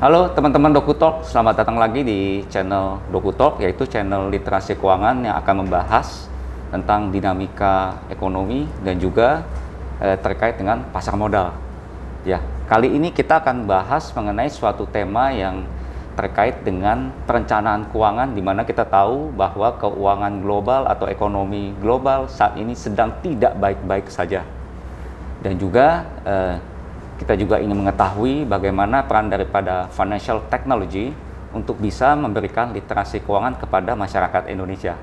Halo teman-teman DokuTalk, selamat datang lagi di channel DokuTalk, yaitu channel literasi keuangan yang akan membahas tentang dinamika ekonomi dan juga terkait dengan pasar modal. Ya, kali ini kita akan bahas mengenai suatu tema yang terkait dengan perencanaan keuangan, di mana kita tahu bahwa keuangan global atau ekonomi global saat ini sedang tidak baik-baik saja. Dan juga kita juga ingin mengetahui bagaimana peran daripada financial technology untuk bisa memberikan literasi keuangan kepada masyarakat Indonesia.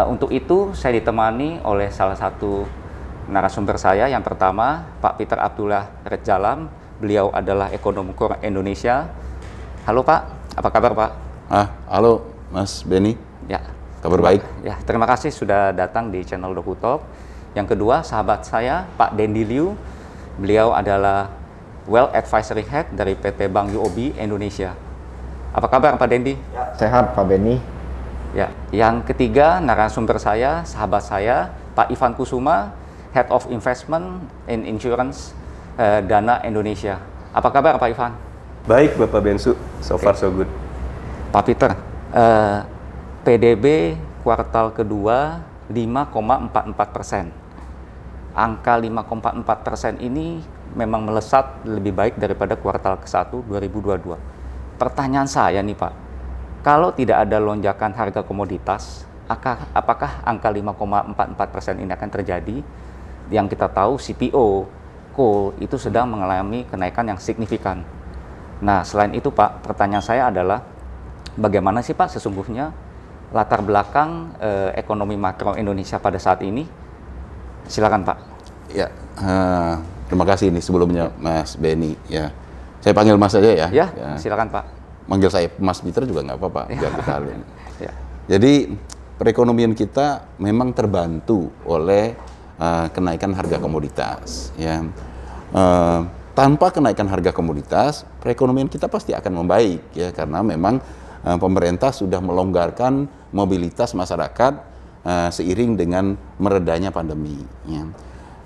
Untuk itu saya ditemani oleh salah satu narasumber saya. Yang pertama, Pak Peter Abdullah Redjalam. Beliau adalah ekonom keuangan Indonesia. Halo Pak, apa kabar Pak? Halo Mas Benny. Ya, kabar baik. Ya, terima kasih sudah datang di channel DokuTalk. Yang kedua, sahabat saya Pak Dendi Liu. Beliau adalah Wealth Advisory Head dari PT Bank UOB Indonesia. Apa kabar Pak Dendi? Ya, sehat Pak Benny. Ya, yang ketiga narasumber saya, sahabat saya Pak Ivan Kusuma, Head of Investment in Insurance Dana Indonesia. Apa kabar Pak Ivan? Baik Bapak Bensu, so far so good. Pak Peter, PDB kuartal kedua 5,44%. Angka 5,44% ini memang melesat lebih baik daripada kuartal ke-1 2022. Pertanyaan saya nih Pak, kalau tidak ada lonjakan harga komoditas, apakah angka 5,44% ini akan terjadi? Yang kita tahu CPO, coal itu sedang mengalami kenaikan yang signifikan. Nah, selain itu Pak, pertanyaan saya adalah bagaimana sih Pak sesungguhnya latar belakang ekonomi makro Indonesia pada saat ini? Silakan Pak. Ya, terima kasih ini sebelumnya Mas Benny. Ya, saya panggil Mas saja ya. Ya, silakan Pak. Manggil saya Mas Peter juga nggak apa-apa. Ya. Biar kita alun. Ya. Jadi perekonomian kita memang terbantu oleh kenaikan harga komoditas. Ya. Tanpa kenaikan harga komoditas, perekonomian kita pasti akan membaik ya, karena memang pemerintah sudah melonggarkan mobilitas masyarakat seiring dengan meredanya pandemi. Ya.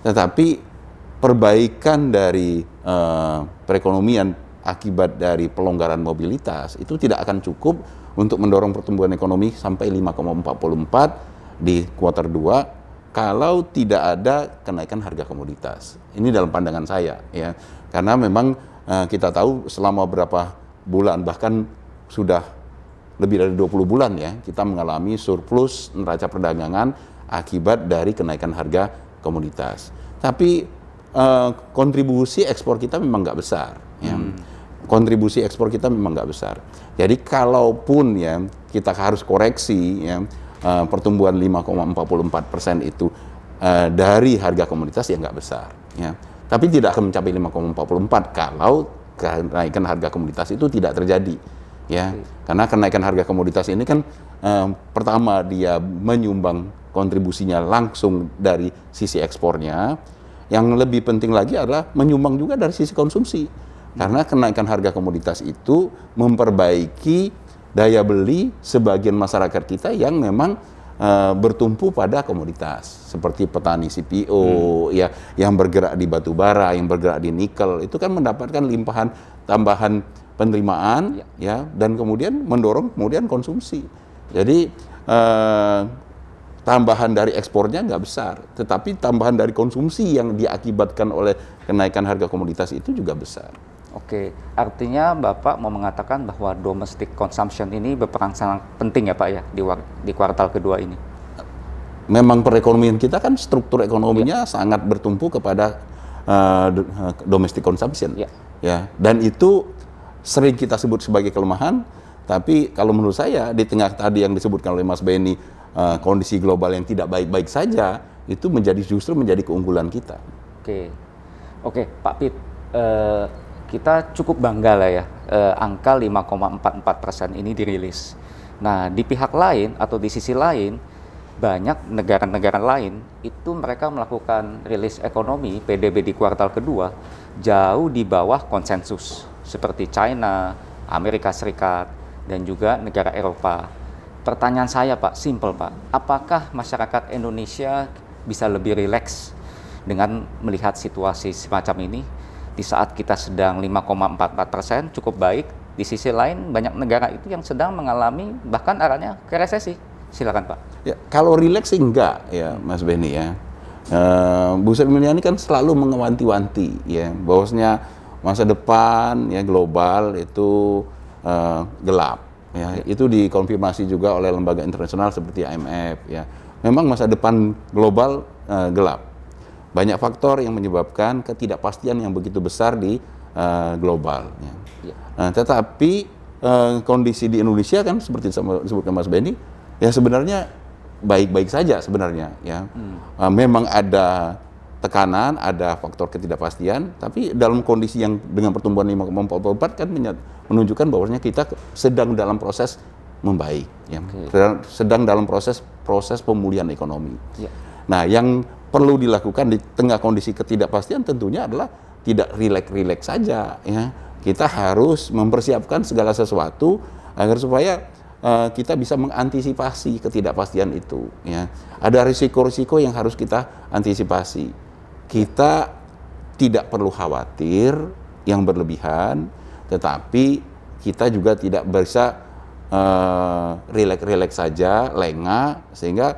Tetapi perbaikan dari perekonomian akibat dari pelonggaran mobilitas itu tidak akan cukup untuk mendorong pertumbuhan ekonomi sampai 5,44 di kuartal 2 kalau tidak ada kenaikan harga komoditas. Ini dalam pandangan saya ya. Karena memang kita tahu selama beberapa bulan, bahkan sudah lebih dari 20 bulan ya, kita mengalami surplus neraca perdagangan akibat dari kenaikan harga komoditas. Tapi kontribusi ekspor kita memang nggak besar. Ya. Kontribusi ekspor kita memang nggak besar. Jadi kalaupun ya kita harus koreksi ya, pertumbuhan 5,44% itu dari harga komoditas ya nggak besar. Ya. Tapi tidak akan mencapai 5,44 kalau kenaikan harga komoditas itu tidak terjadi. Ya, karena kenaikan harga komoditas ini kan pertama dia menyumbang kontribusinya langsung dari sisi ekspornya. Yang lebih penting lagi adalah menyumbang juga dari sisi konsumsi. Karena kenaikan harga komoditas itu memperbaiki daya beli sebagian masyarakat kita yang memang bertumpu pada komoditas seperti petani CPO ya, yang bergerak di batu bara, yang bergerak di nikel, itu kan mendapatkan limpahan tambahan penerimaan ya, dan kemudian mendorong kemudian konsumsi. Jadi tambahan dari ekspornya nggak besar, tetapi tambahan dari konsumsi yang diakibatkan oleh kenaikan harga komoditas itu juga besar. Oke, artinya Bapak mau mengatakan bahwa domestic consumption ini berperan sangat penting ya Pak ya di kuartal kedua ini? Memang perekonomian kita kan struktur ekonominya sangat bertumpu kepada domestic consumption. Ya, dan itu sering kita sebut sebagai kelemahan, tapi kalau menurut saya di tengah tadi yang disebutkan oleh Mas Benny, kondisi global yang tidak baik-baik saja, itu justru menjadi keunggulan kita. Oke, Pak Pit, kita cukup bangga lah ya, angka 5,44% ini dirilis. Nah, di pihak lain atau di sisi lain, banyak negara-negara lain itu mereka melakukan rilis ekonomi PDB di kuartal kedua jauh di bawah konsensus, seperti China, Amerika Serikat, dan juga negara Eropa. Pertanyaan saya Pak, simple Pak, apakah masyarakat Indonesia bisa lebih rileks dengan melihat situasi semacam ini? Di saat kita sedang 5,44% cukup baik, di sisi lain banyak negara itu yang sedang mengalami bahkan arahnya ke resesi. Silakan Pak. Ya, kalau rileks sih enggak ya Mas Benny ya. Bu Sri Mulyani kan selalu mengewanti-wanti ya bahwasanya masa depan ya global itu gelap ya. Itu dikonfirmasi juga oleh lembaga internasional seperti IMF ya. Memang masa depan global gelap. Banyak faktor yang menyebabkan ketidakpastian yang begitu besar di global ya. Tetapi kondisi di Indonesia kan seperti disebutkan Mas Benny ya sebenarnya baik-baik saja sebenarnya ya. Memang ada tekanan, ada faktor ketidakpastian, tapi dalam kondisi yang dengan pertumbuhan 5,44 kan menunjukkan bahwasanya kita sedang dalam proses membaik ya. Sedang dalam proses pemulihan ekonomi. Ya. Nah, yang perlu dilakukan di tengah kondisi ketidakpastian tentunya adalah tidak rileks-rileks saja ya. Kita harus mempersiapkan segala sesuatu agar supaya kita bisa mengantisipasi ketidakpastian itu ya. Ada risiko-risiko yang harus kita antisipasi. Kita tidak perlu khawatir yang berlebihan, tetapi kita juga tidak bisa rileks-rileks saja, lengah, sehingga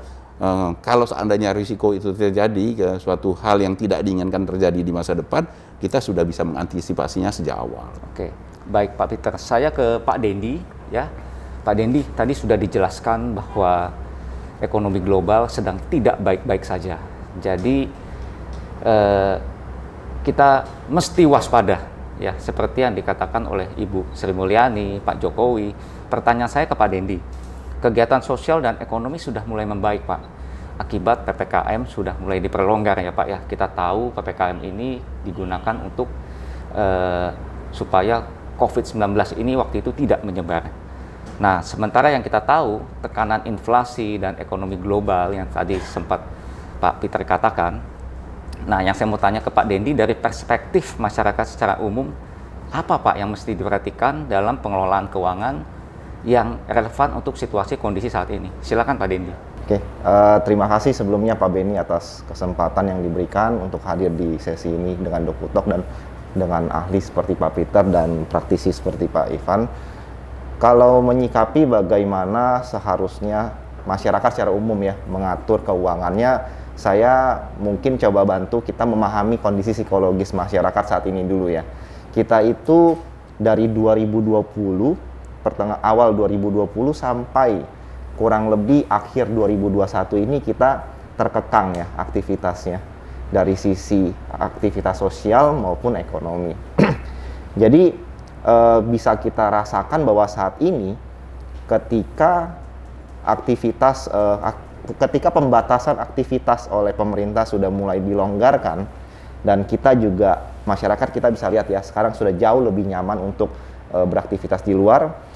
kalau seandainya risiko itu terjadi ke suatu hal yang tidak diinginkan terjadi di masa depan, kita sudah bisa mengantisipasinya sejak awal. Oke, baik Pak Peter. Saya ke Pak Dendi ya. Pak Dendi, tadi sudah dijelaskan bahwa ekonomi global sedang tidak baik-baik saja. Jadi kita mesti waspada ya, seperti yang dikatakan oleh Ibu Sri Mulyani, Pak Jokowi. Pertanyaan saya ke Pak Dendi, kegiatan sosial dan ekonomi sudah mulai membaik Pak. Akibat PPKM sudah mulai diperlonggar ya Pak ya. Kita tahu PPKM ini digunakan untuk supaya COVID-19 ini waktu itu tidak menyebar. Nah, sementara yang kita tahu tekanan inflasi dan ekonomi global yang tadi sempat Pak Peter katakan. Nah, yang saya mau tanya ke Pak Dendi dari perspektif masyarakat secara umum, apa Pak yang mesti diperhatikan dalam pengelolaan keuangan yang relevan untuk situasi kondisi saat ini? Silakan Pak Dendi. Oke, terima kasih sebelumnya Pak Benny atas kesempatan yang diberikan untuk hadir di sesi ini dengan Dokutalk dan dengan ahli seperti Pak Peter dan praktisi seperti Pak Ivan. Kalau menyikapi bagaimana seharusnya masyarakat secara umum ya mengatur keuangannya, saya mungkin coba bantu kita memahami kondisi psikologis masyarakat saat ini dulu ya. Kita itu dari 2020, awal 2020 sampai kurang lebih akhir 2021 ini kita terkekang ya aktivitasnya dari sisi aktivitas sosial maupun ekonomi. Jadi bisa kita rasakan bahwa saat ini ketika ketika pembatasan aktivitas oleh pemerintah sudah mulai dilonggarkan dan kita juga masyarakat kita bisa lihat ya sekarang sudah jauh lebih nyaman untuk beraktivitas di luar.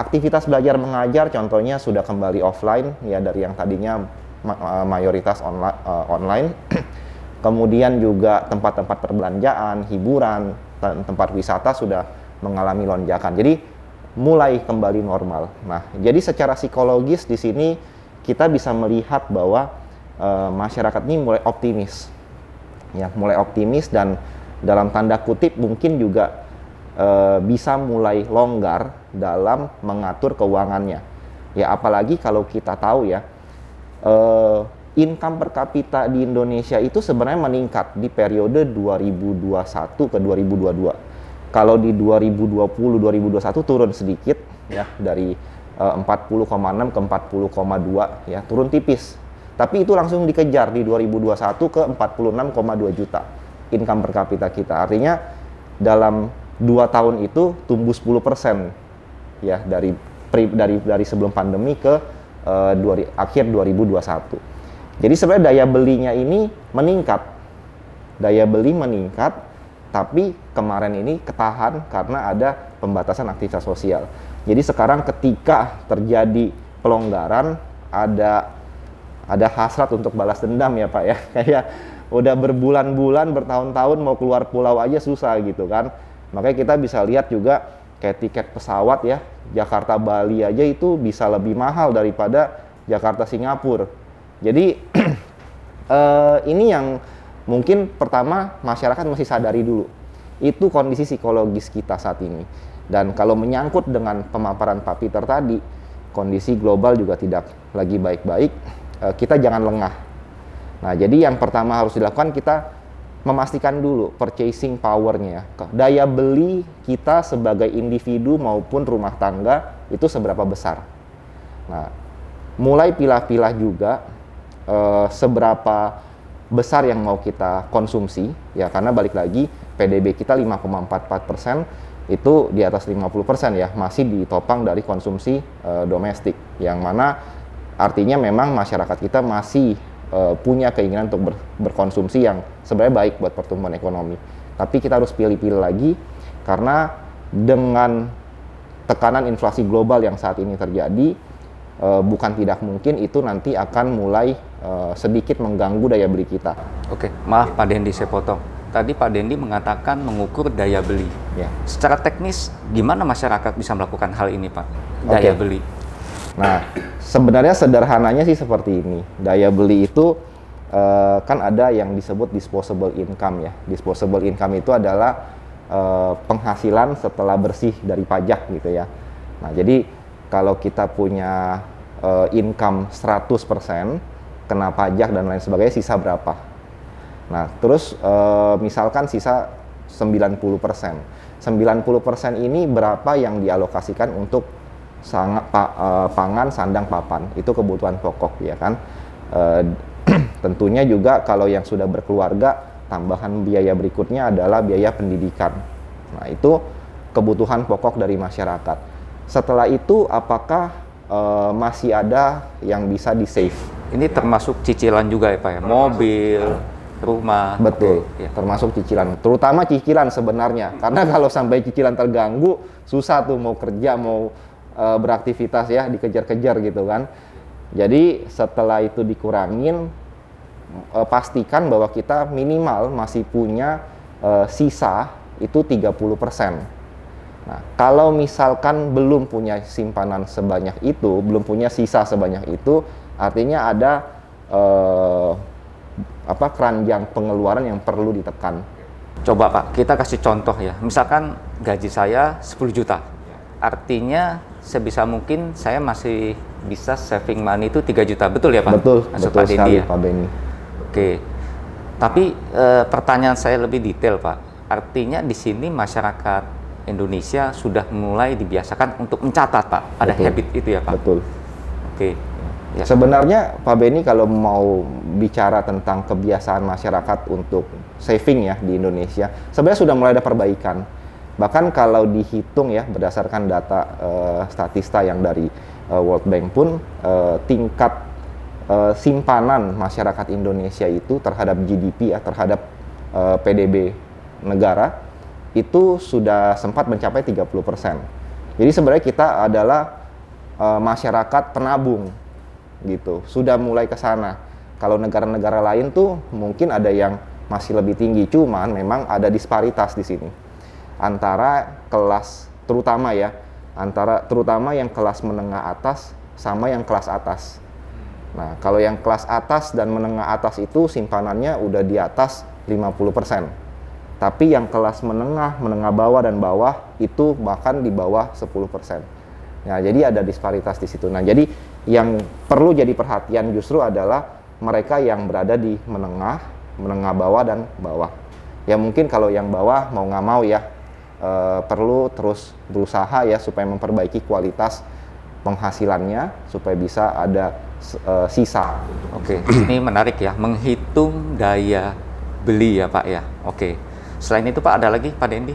Aktivitas belajar mengajar contohnya sudah kembali offline ya dari yang tadinya mayoritas online. Kemudian juga tempat-tempat perbelanjaan, hiburan, tempat wisata sudah mengalami lonjakan. Jadi mulai kembali normal. Nah, jadi secara psikologis di sini kita bisa melihat bahwa masyarakat ini mulai optimis. Ya, mulai optimis dan dalam tanda kutip mungkin juga bisa mulai longgar dalam mengatur keuangannya. Ya, apalagi kalau kita tahu ya income per kapita di Indonesia itu sebenarnya meningkat di periode 2021 ke 2022. Kalau di 2020-2021 turun sedikit ya dari 40,6 ke 40,2 ya, turun tipis. Tapi itu langsung dikejar di 2021 ke 46,2 juta income per kapita kita. Artinya dalam 2 tahun itu tumbuh 10% ya dari sebelum pandemi ke akhir 2021. Jadi sebenarnya daya belinya ini meningkat. Daya beli meningkat, tapi kemarin ini ketahan karena ada pembatasan aktivitas sosial. Jadi sekarang ketika terjadi pelonggaran, ada hasrat untuk balas dendam ya Pak ya. Kayak udah berbulan-bulan, bertahun-tahun mau keluar pulau aja susah gitu kan. Makanya kita bisa lihat juga kayak tiket pesawat ya, Jakarta Bali aja itu bisa lebih mahal daripada Jakarta Singapura. Jadi ini yang mungkin pertama masyarakat mesti sadari dulu. Itu kondisi psikologis kita saat ini. Dan kalau menyangkut dengan pemaparan Pak Peter tadi, kondisi global juga tidak lagi baik-baik, kita jangan lengah. Nah, jadi yang pertama harus dilakukan, kita memastikan dulu purchasing power-nya, daya beli kita sebagai individu maupun rumah tangga itu seberapa besar. Nah, mulai pilah-pilah juga seberapa besar yang mau kita konsumsi, ya, karena balik lagi PDB kita 5,44%, itu di atas 50% ya, masih ditopang dari konsumsi domestik, yang mana artinya memang masyarakat kita masih punya keinginan untuk berkonsumsi yang sebenarnya baik buat pertumbuhan ekonomi. Tapi kita harus pilih-pilih lagi, karena dengan tekanan inflasi global yang saat ini terjadi, bukan tidak mungkin itu nanti akan mulai sedikit mengganggu daya beli kita. Oke, maaf Pak Dendi, saya potong. Tadi Pak Dendi mengatakan mengukur daya beli. Ya. Secara teknis, gimana masyarakat bisa melakukan hal ini, Pak? Daya beli. Nah, sebenarnya sederhananya sih seperti ini. Daya beli itu kan ada yang disebut disposable income ya. Disposable income itu adalah penghasilan setelah bersih dari pajak gitu ya. Nah, jadi kalau kita punya income 100%, kena pajak dan lain sebagainya, sisa berapa? Nah, terus misalkan sisa 90%. 90% ini berapa yang dialokasikan untuk pangan, sandang, papan, itu kebutuhan pokok ya kan. Tentunya juga kalau yang sudah berkeluarga, tambahan biaya berikutnya adalah biaya pendidikan. Nah, itu kebutuhan pokok dari masyarakat. Setelah itu apakah masih ada yang bisa di save? Ini termasuk cicilan juga ya Pak ya, mobil, rumah. Betul, Oke, ya. termasuk cicilan, terutama cicilan sebenarnya, karena kalau sampai cicilan terganggu, susah tuh mau kerja, mau beraktivitas ya, dikejar-kejar gitu kan. Jadi setelah itu dikurangin, pastikan bahwa kita minimal masih punya sisa itu 30%. Nah, kalau misalkan belum punya simpanan sebanyak itu, belum punya sisa sebanyak itu, artinya ada keranjang pengeluaran yang perlu ditekan. Coba Pak, kita kasih contoh ya. Misalkan gaji saya 10 juta. Artinya sebisa mungkin saya masih bisa saving money itu 3 juta. Betul ya Pak? Betul, Maksud betul Pak Dendi sekali ya? Pak Benny. Oke. Tapi pertanyaan saya lebih detail Pak. Artinya di sini masyarakat Indonesia sudah mulai dibiasakan untuk mencatat Pak. Ada Betul. habit itu ya Pak? Betul. Oke. Ya. Sebenarnya Pak Benny kalau mau bicara tentang kebiasaan masyarakat untuk saving ya di Indonesia, sebenarnya sudah mulai ada perbaikan. Bahkan kalau dihitung ya berdasarkan data statista yang dari World Bank pun, tingkat simpanan masyarakat Indonesia itu terhadap GDP ya, terhadap PDB negara itu sudah sempat mencapai 30%. Jadi sebenarnya kita adalah masyarakat penabung gitu, sudah mulai ke sana. Kalau negara-negara lain tuh mungkin ada yang masih lebih tinggi, cuman memang ada disparitas di sini antara kelas, terutama yang kelas menengah atas sama yang kelas atas. Nah, kalau yang kelas atas dan menengah atas itu simpanannya udah di atas 50%. Tapi yang kelas menengah bawah dan bawah itu bahkan di bawah 10%. Nah, jadi ada disparitas di situ. Nah, jadi yang perlu jadi perhatian justru adalah mereka yang berada di menengah bawah dan bawah. Ya mungkin kalau yang bawah mau nggak mau ya perlu terus berusaha ya supaya memperbaiki kualitas penghasilannya supaya bisa ada sisa. Oke, ini menarik ya, menghitung daya beli ya Pak ya. Oke. Selain itu Pak, ada lagi Pak Dendi?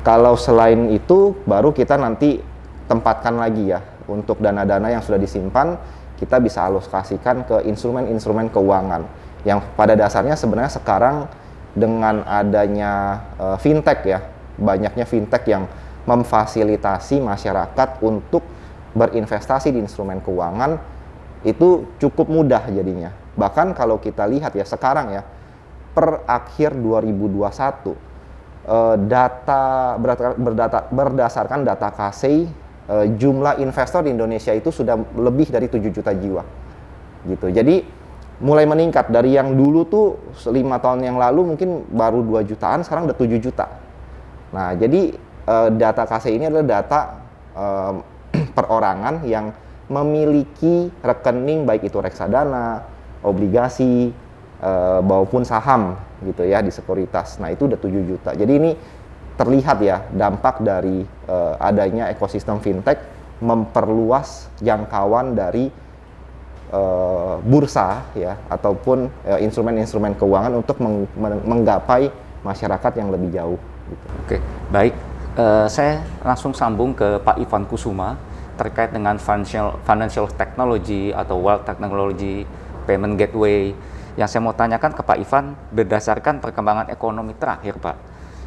Kalau selain itu baru kita nanti tempatkan lagi ya untuk dana-dana yang sudah disimpan, kita bisa alokasikan ke instrumen-instrumen keuangan yang pada dasarnya sebenarnya sekarang dengan adanya fintech ya, banyaknya fintech yang memfasilitasi masyarakat untuk berinvestasi di instrumen keuangan itu cukup mudah jadinya. Bahkan kalau kita lihat ya sekarang ya, per akhir 2021 berdasarkan data Kasei, jumlah investor di Indonesia itu sudah lebih dari 7 juta jiwa gitu. Jadi mulai meningkat dari yang dulu tuh 5 tahun yang lalu mungkin baru 2 jutaan, sekarang udah 7 juta. Nah, jadi data KC ini adalah data perorangan yang memiliki rekening baik itu reksadana, obligasi, maupun saham gitu ya di sekuritas. Nah itu udah 7 juta. Jadi ini terlihat ya dampak dari adanya ekosistem fintech memperluas jangkauan dari bursa ya ataupun instrumen-instrumen keuangan untuk menggapai masyarakat yang lebih jauh. Gitu. Oke, baik. Saya langsung sambung ke Pak Ivan Kusuma terkait dengan financial technology atau wealth technology, payment gateway. Yang saya mau tanyakan ke Pak Ivan berdasarkan perkembangan ekonomi terakhir, Pak.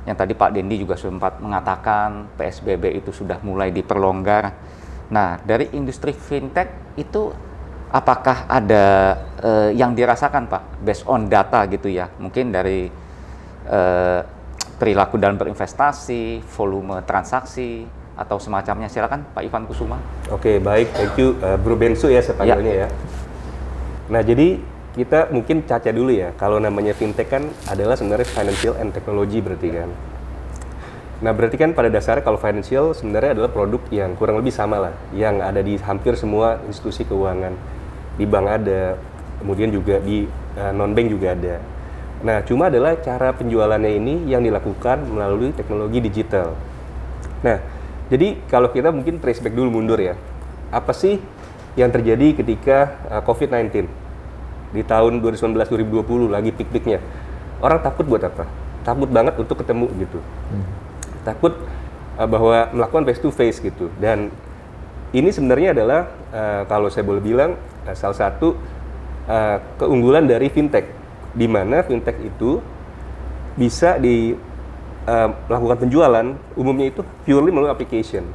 Yang tadi Pak Dendi juga sempat mengatakan PSBB itu sudah mulai diperlonggar. Nah, dari industri fintech itu apakah ada yang dirasakan, Pak, based on data gitu ya? Mungkin dari perilaku dalam berinvestasi, volume transaksi, atau semacamnya. Silakan Pak Ivan Kusuma. Oke, baik. Thank you, Bro Bensu ya sepanjangnya ya. Nah, jadi kita mungkin caca dulu ya. Kalau namanya fintech kan adalah sebenarnya financial and technology berarti kan. Nah, berarti kan pada dasarnya kalau financial sebenarnya adalah produk yang kurang lebih sama lah. Yang ada di hampir semua institusi keuangan. Di bank ada, kemudian juga di non-bank juga ada. Nah, cuma adalah cara penjualannya ini yang dilakukan melalui teknologi digital. Nah, jadi kalau kita mungkin trace back dulu mundur ya. Apa sih yang terjadi ketika COVID-19? Di tahun 2019-2020 lagi peak-peaknya. Orang takut buat apa? Takut banget untuk ketemu gitu. Takut bahwa melakukan face to face gitu. Dan ini sebenarnya adalah kalau saya boleh bilang salah satu keunggulan dari fintech, di mana fintech itu bisa melakukan penjualan umumnya itu purely melalui application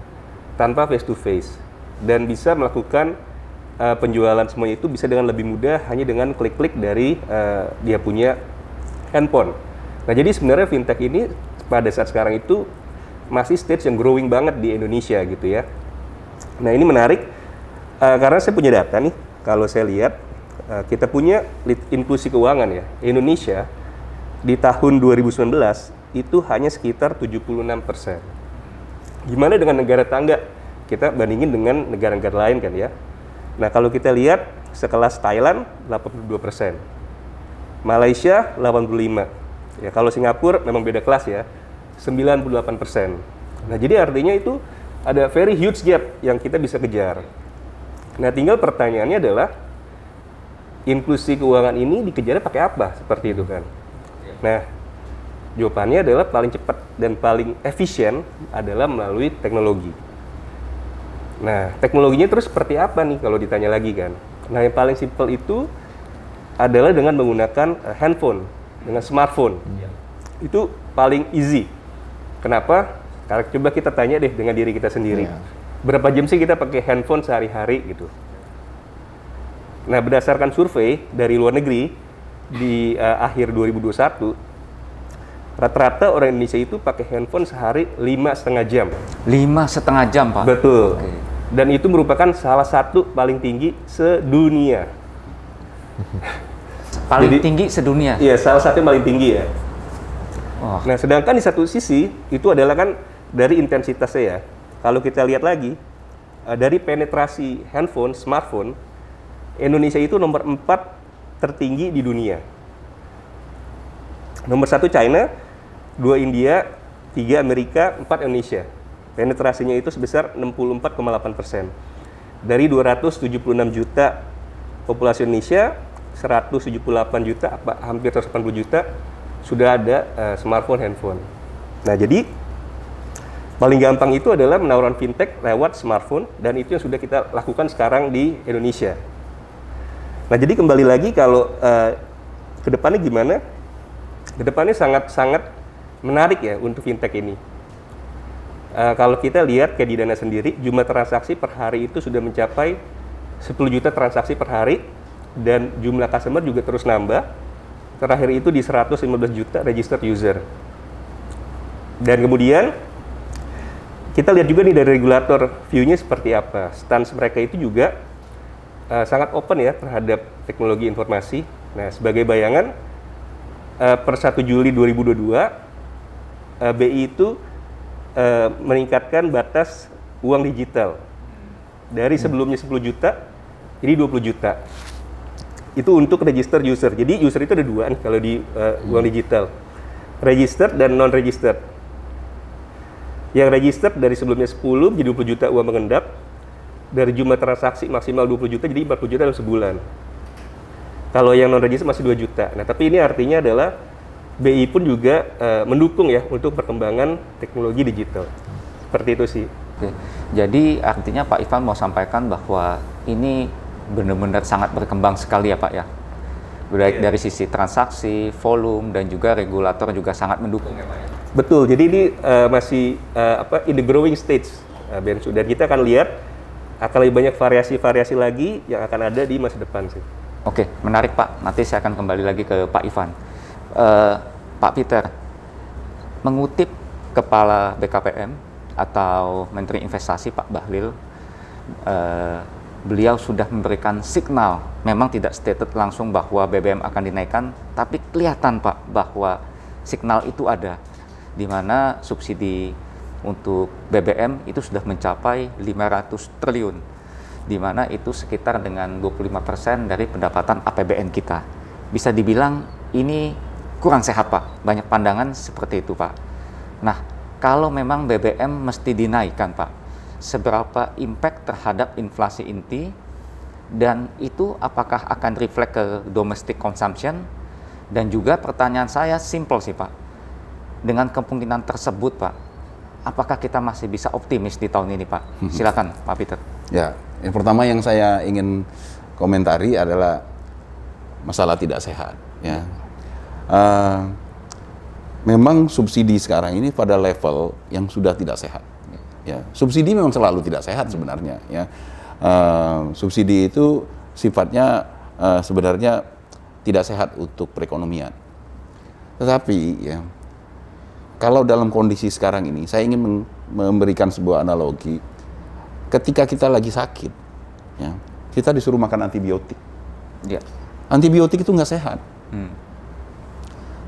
tanpa face to face, dan bisa melakukan penjualan semuanya itu bisa dengan lebih mudah hanya dengan klik-klik dari dia punya handphone. Nah, jadi sebenarnya fintech ini pada saat sekarang itu masih stage yang growing banget di Indonesia gitu ya. Nah, ini menarik karena saya punya data nih. Kalau saya lihat kita punya inklusi keuangan ya. Indonesia di tahun 2019 itu hanya sekitar 76%. Gimana dengan negara tangga? Kita bandingin dengan negara-negara lain kan ya. Nah, kalau kita lihat sekelas Thailand 82%, Malaysia 85%. Ya, kalau Singapura memang beda kelas ya, 98%. Nah, jadi artinya itu ada very huge gap yang kita bisa kejar. Nah, tinggal pertanyaannya adalah inklusi keuangan ini dikejarnya pakai apa? Seperti itu kan. Nah, jawabannya adalah paling cepat dan paling efisien adalah melalui teknologi. Nah, teknologinya terus seperti apa nih kalau ditanya lagi kan? Nah, yang paling simpel itu adalah dengan menggunakan handphone, dengan smartphone. Itu paling easy. Kenapa? Karena coba kita tanya deh dengan diri kita sendiri. Berapa jam sih kita pakai handphone sehari-hari gitu? Nah, berdasarkan survei dari luar negeri di akhir 2021, rata-rata orang Indonesia itu pakai handphone sehari 5,5 jam. 5,5 jam, Pak? Betul. Oke. Dan itu merupakan salah satu paling tinggi sedunia. Paling tinggi sedunia? Iya, salah satu yang paling tinggi ya. Oh. Nah, sedangkan di satu sisi, itu adalah kan dari intensitasnya ya. Kalau kita lihat lagi, dari penetrasi handphone, smartphone, Indonesia itu nomor 4 tertinggi di dunia. Nomor 1 China, 2 India, 3 Amerika, 4 Indonesia. Penetrasinya itu sebesar 64,8%. Dari 276 juta populasi Indonesia, 178 juta, hampir 180 juta, sudah ada smartphone, handphone. Nah, jadi paling gampang itu adalah menawarkan fintech lewat smartphone, dan itu yang sudah kita lakukan sekarang di Indonesia. Nah, jadi kembali lagi kalau ke depannya gimana? Ke depannya sangat-sangat menarik ya untuk fintech ini. Kalau kita lihat kayak di Dana sendiri, jumlah transaksi per hari itu sudah mencapai 10 juta transaksi per hari, dan jumlah customer juga terus nambah. Terakhir itu di 115 juta registered user. Dan kemudian kita lihat juga nih dari regulator, view-nya seperti apa. Stance mereka itu juga sangat open ya terhadap teknologi informasi. Nah, sebagai bayangan, per 1 Juli 2022, BI itu meningkatkan batas uang digital dari sebelumnya 10 juta jadi 20 juta. Itu untuk register user. Jadi user itu ada dua nih kalau di uang digital. Registered dan non-registered. Yang registered dari sebelumnya 10 jadi 20 juta uang mengendap. Dari jumlah transaksi maksimal 20 juta jadi 40 juta dalam sebulan. Kalau yang non-registered masih 2 juta. Nah, tapi ini artinya adalah BI pun juga mendukung ya untuk perkembangan teknologi digital. Seperti itu sih. Oke. Jadi artinya Pak Ivan mau sampaikan bahwa ini benar-benar sangat berkembang sekali ya Pak ya. Baik dari sisi transaksi, volume, dan juga regulator juga sangat mendukung ya Pak ya. Betul, jadi ini masih in the growing stage, Bensu. Dan kita akan lihat akan lebih banyak variasi-variasi lagi yang akan ada di masa depan sih. Oke, menarik Pak. Nanti saya akan kembali lagi ke Pak Ivan. Pak Peter, mengutip Kepala BKPM atau Menteri Investasi Pak Bahlil, beliau sudah memberikan signal, memang tidak stated langsung bahwa BBM akan dinaikkan, tapi kelihatan Pak bahwa signal itu ada, di mana subsidi untuk BBM itu sudah mencapai 500 triliun, di mana itu sekitar dengan 25% dari pendapatan APBN kita. Bisa dibilang ini kurang sehat Pak, banyak pandangan seperti itu Pak. Nah, kalau memang BBM mesti dinaikkan Pak, seberapa impact terhadap inflasi inti, dan itu apakah akan reflect ke domestic consumption? Dan juga pertanyaan saya simple sih Pak, dengan kemungkinan tersebut Pak, apakah kita masih bisa optimis di tahun ini Pak? Silakan Pak Peter. Ya, yang pertama yang saya ingin komentari adalah masalah tidak sehat. Ya, memang subsidi sekarang ini pada level yang sudah tidak sehat. Ya, subsidi memang selalu tidak sehat sebenarnya. Ya, subsidi itu sifatnya sebenarnya tidak sehat untuk perekonomian. Tetapi ya, kalau dalam kondisi sekarang ini, saya ingin memberikan sebuah analogi. Ketika kita lagi sakit, ya, kita disuruh makan antibiotik. Ya. Antibiotik itu nggak sehat.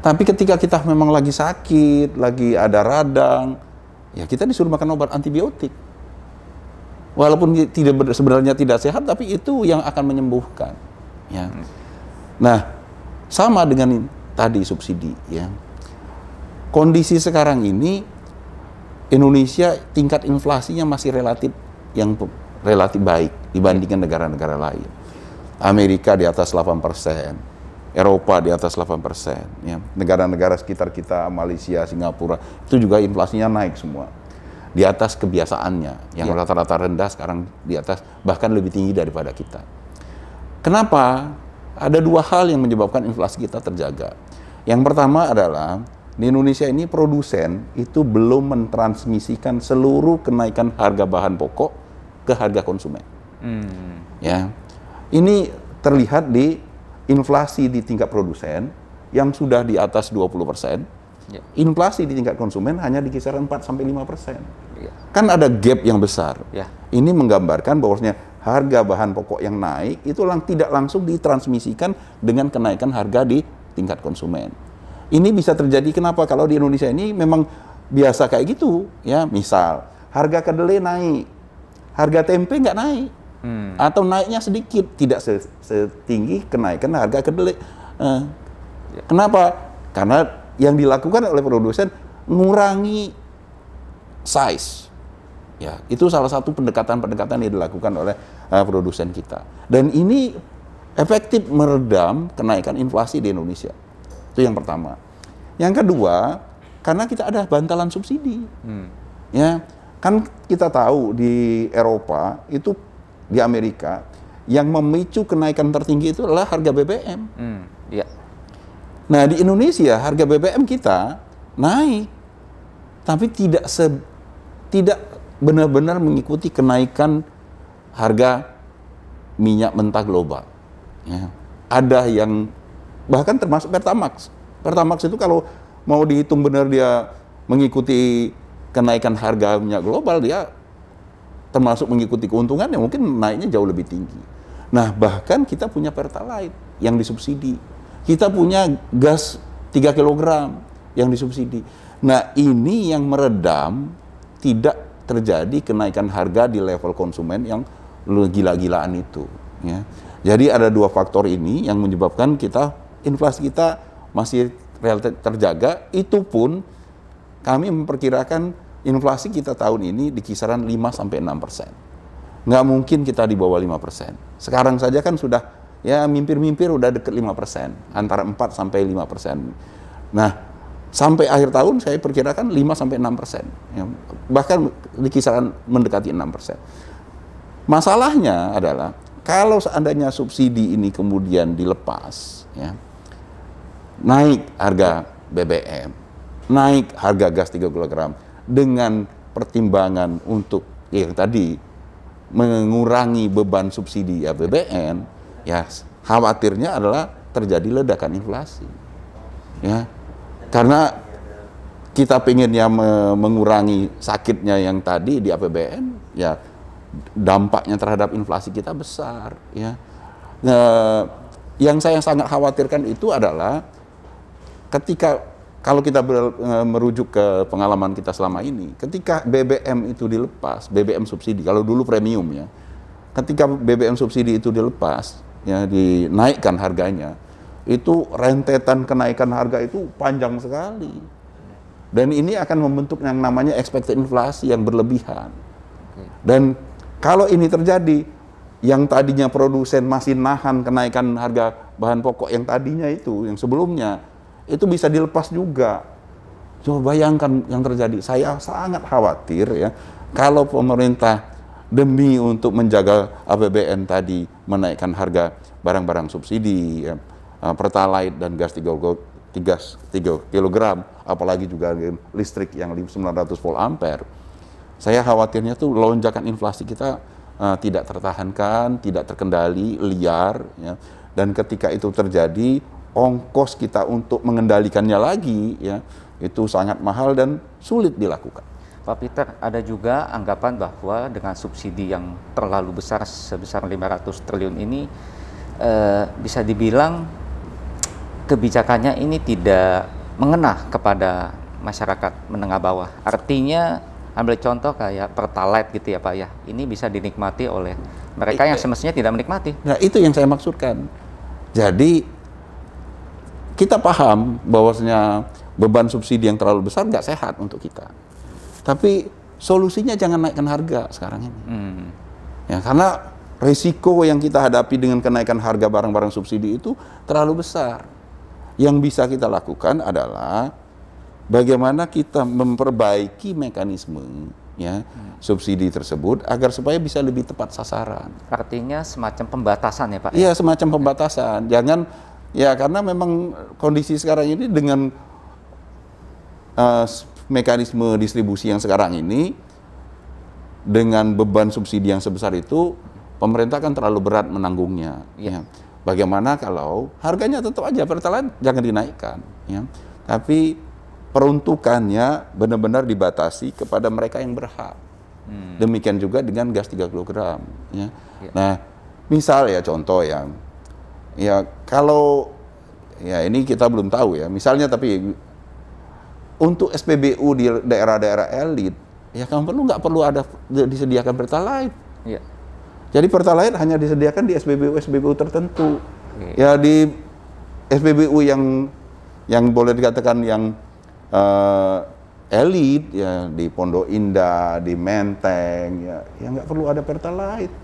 Tapi ketika kita memang lagi sakit, lagi ada radang, ya kita disuruh makan obat antibiotik. Walaupun sebenarnya tidak sehat, tapi itu yang akan menyembuhkan. Ya. Nah, sama dengan tadi subsidi. Ya. Kondisi sekarang ini Indonesia tingkat inflasinya masih relatif baik dibandingkan negara-negara lain. Amerika di atas 8%, Eropa di atas 8%, ya. Negara-negara sekitar kita, Malaysia, Singapura, itu juga inflasinya naik semua. Di atas kebiasaannya, yang rata-rata rendah sekarang di atas, bahkan lebih tinggi daripada kita. Kenapa? Ada dua hal yang menyebabkan inflasi kita terjaga. Yang pertama adalah di Indonesia ini produsen itu belum mentransmisikan seluruh kenaikan harga bahan pokok ke harga konsumen. Ya, ini terlihat di inflasi di tingkat produsen yang sudah di atas 20%. Ya. Inflasi di tingkat konsumen hanya di kisaran 4-5%. Ya. Kan ada gap yang besar. Ya. Ini menggambarkan bahwasanya harga bahan pokok yang naik itu tidak langsung ditransmisikan dengan kenaikan harga di tingkat konsumen. Ini bisa terjadi kenapa? Kalau di Indonesia ini memang biasa kayak gitu, ya. Misal harga kedelai naik, harga tempe nggak naik, atau naiknya sedikit, tidak setinggi kenaikan harga kedelai. Kenapa? Karena yang dilakukan oleh produsen mengurangi size. Ya, itu salah satu pendekatan-pendekatan yang dilakukan oleh produsen kita. Dan ini efektif meredam kenaikan inflasi di Indonesia. Itu yang pertama. Yang kedua, karena kita ada bantalan subsidi. Ya, kan kita tahu di Eropa itu, di Amerika yang memicu kenaikan tertinggi itu adalah harga BBM. Ya. Nah, di Indonesia harga BBM kita naik, tapi tidak benar-benar mengikuti kenaikan harga minyak mentah global. Ya. Ada yang bahkan termasuk Pertamax. Pertamax itu kalau mau dihitung benar dia mengikuti kenaikan harga minyak global, dia termasuk mengikuti keuntungannya, mungkin naiknya jauh lebih tinggi. Nah, bahkan kita punya Pertalite yang disubsidi. Kita punya gas 3 kg yang disubsidi. Nah, ini yang meredam tidak terjadi kenaikan harga di level konsumen yang gila-gilaan itu. Ya. Jadi ada dua faktor ini yang menyebabkan inflasi kita masih relatif terjaga. Itu pun kami memperkirakan inflasi kita tahun ini di kisaran 5-6%. Nggak mungkin kita di bawah 5%. Sekarang saja kan sudah ya mimpir-mimpir udah deket 5%, antara 4-5%. Nah, sampai akhir tahun saya perkirakan 5-6%. Ya, bahkan di kisaran mendekati 6%. Masalahnya adalah kalau seandainya subsidi ini kemudian dilepas, ya, naik harga BBM, naik harga gas 3 kg dengan pertimbangan untuk yang tadi mengurangi beban subsidi APBN, ya khawatirnya adalah terjadi ledakan inflasi. Ya. Karena kita pengennya mengurangi sakitnya yang tadi di APBN, ya dampaknya terhadap inflasi kita besar, ya. Yang saya sangat khawatirkan itu adalah ketika kalau kita merujuk ke pengalaman kita selama ini, ketika BBM itu dilepas, BBM subsidi, kalau dulu premium ya, ketika BBM subsidi itu dilepas, ya dinaikkan harganya, itu rentetan kenaikan harga itu panjang sekali. Dan ini akan membentuk yang namanya expected inflasi yang berlebihan. Dan kalau ini terjadi, yang tadinya produsen masih nahan kenaikan harga bahan pokok yang tadinya itu, yang sebelumnya, itu bisa dilepas juga. Coba bayangkan yang terjadi. Saya sangat khawatir ya, kalau pemerintah demi untuk menjaga APBN tadi menaikkan harga barang-barang subsidi, ya, Pertalite dan gas 3 kg, apalagi juga listrik yang 900 volt ampere. Saya khawatirnya tuh lonjakan inflasi kita tidak tertahankan, tidak terkendali, liar, ya. Dan ketika itu terjadi, ongkos kita untuk mengendalikannya lagi, ya, itu sangat mahal dan sulit dilakukan. Pak Peter, ada juga anggapan bahwa dengan subsidi yang terlalu besar sebesar 500 triliun ini, bisa dibilang kebijakannya ini tidak mengena kepada masyarakat menengah bawah. Artinya, ambil contoh kayak Pertalite gitu ya Pak ya, ini bisa dinikmati oleh mereka yang semestinya tidak menikmati. Nah itu yang saya maksudkan. Jadi kita paham bahwasanya beban subsidi yang terlalu besar nggak sehat untuk kita. Tapi solusinya jangan naikkan harga sekarang ini. Ya, karena risiko yang kita hadapi dengan kenaikan harga barang-barang subsidi itu terlalu besar. Yang bisa kita lakukan adalah bagaimana kita memperbaiki mekanisme, ya, subsidi tersebut agar supaya bisa lebih tepat sasaran. Artinya semacam pembatasan ya Pak? Iya, semacam pembatasan. Jangan, ya karena memang kondisi sekarang ini dengan mekanisme distribusi yang sekarang ini, dengan beban subsidi yang sebesar itu, pemerintah kan terlalu berat menanggungnya. Ya. Bagaimana kalau harganya tetap aja Pertalite jangan dinaikkan, ya. Tapi peruntukannya benar-benar dibatasi kepada mereka yang berhak. Demikian juga dengan gas 3 kg. Ya. Nah, misal ya contoh ya kalau ya ini kita belum tahu ya. Misalnya tapi untuk SPBU di daerah-daerah elit, ya nggak perlu ada disediakan Pertalite. Ya. Jadi Pertalite hanya disediakan di SPBU tertentu. Ya di SPBU yang boleh dikatakan yang elit ya di Pondok Indah, di Menteng, ya nggak perlu ada Pertalite.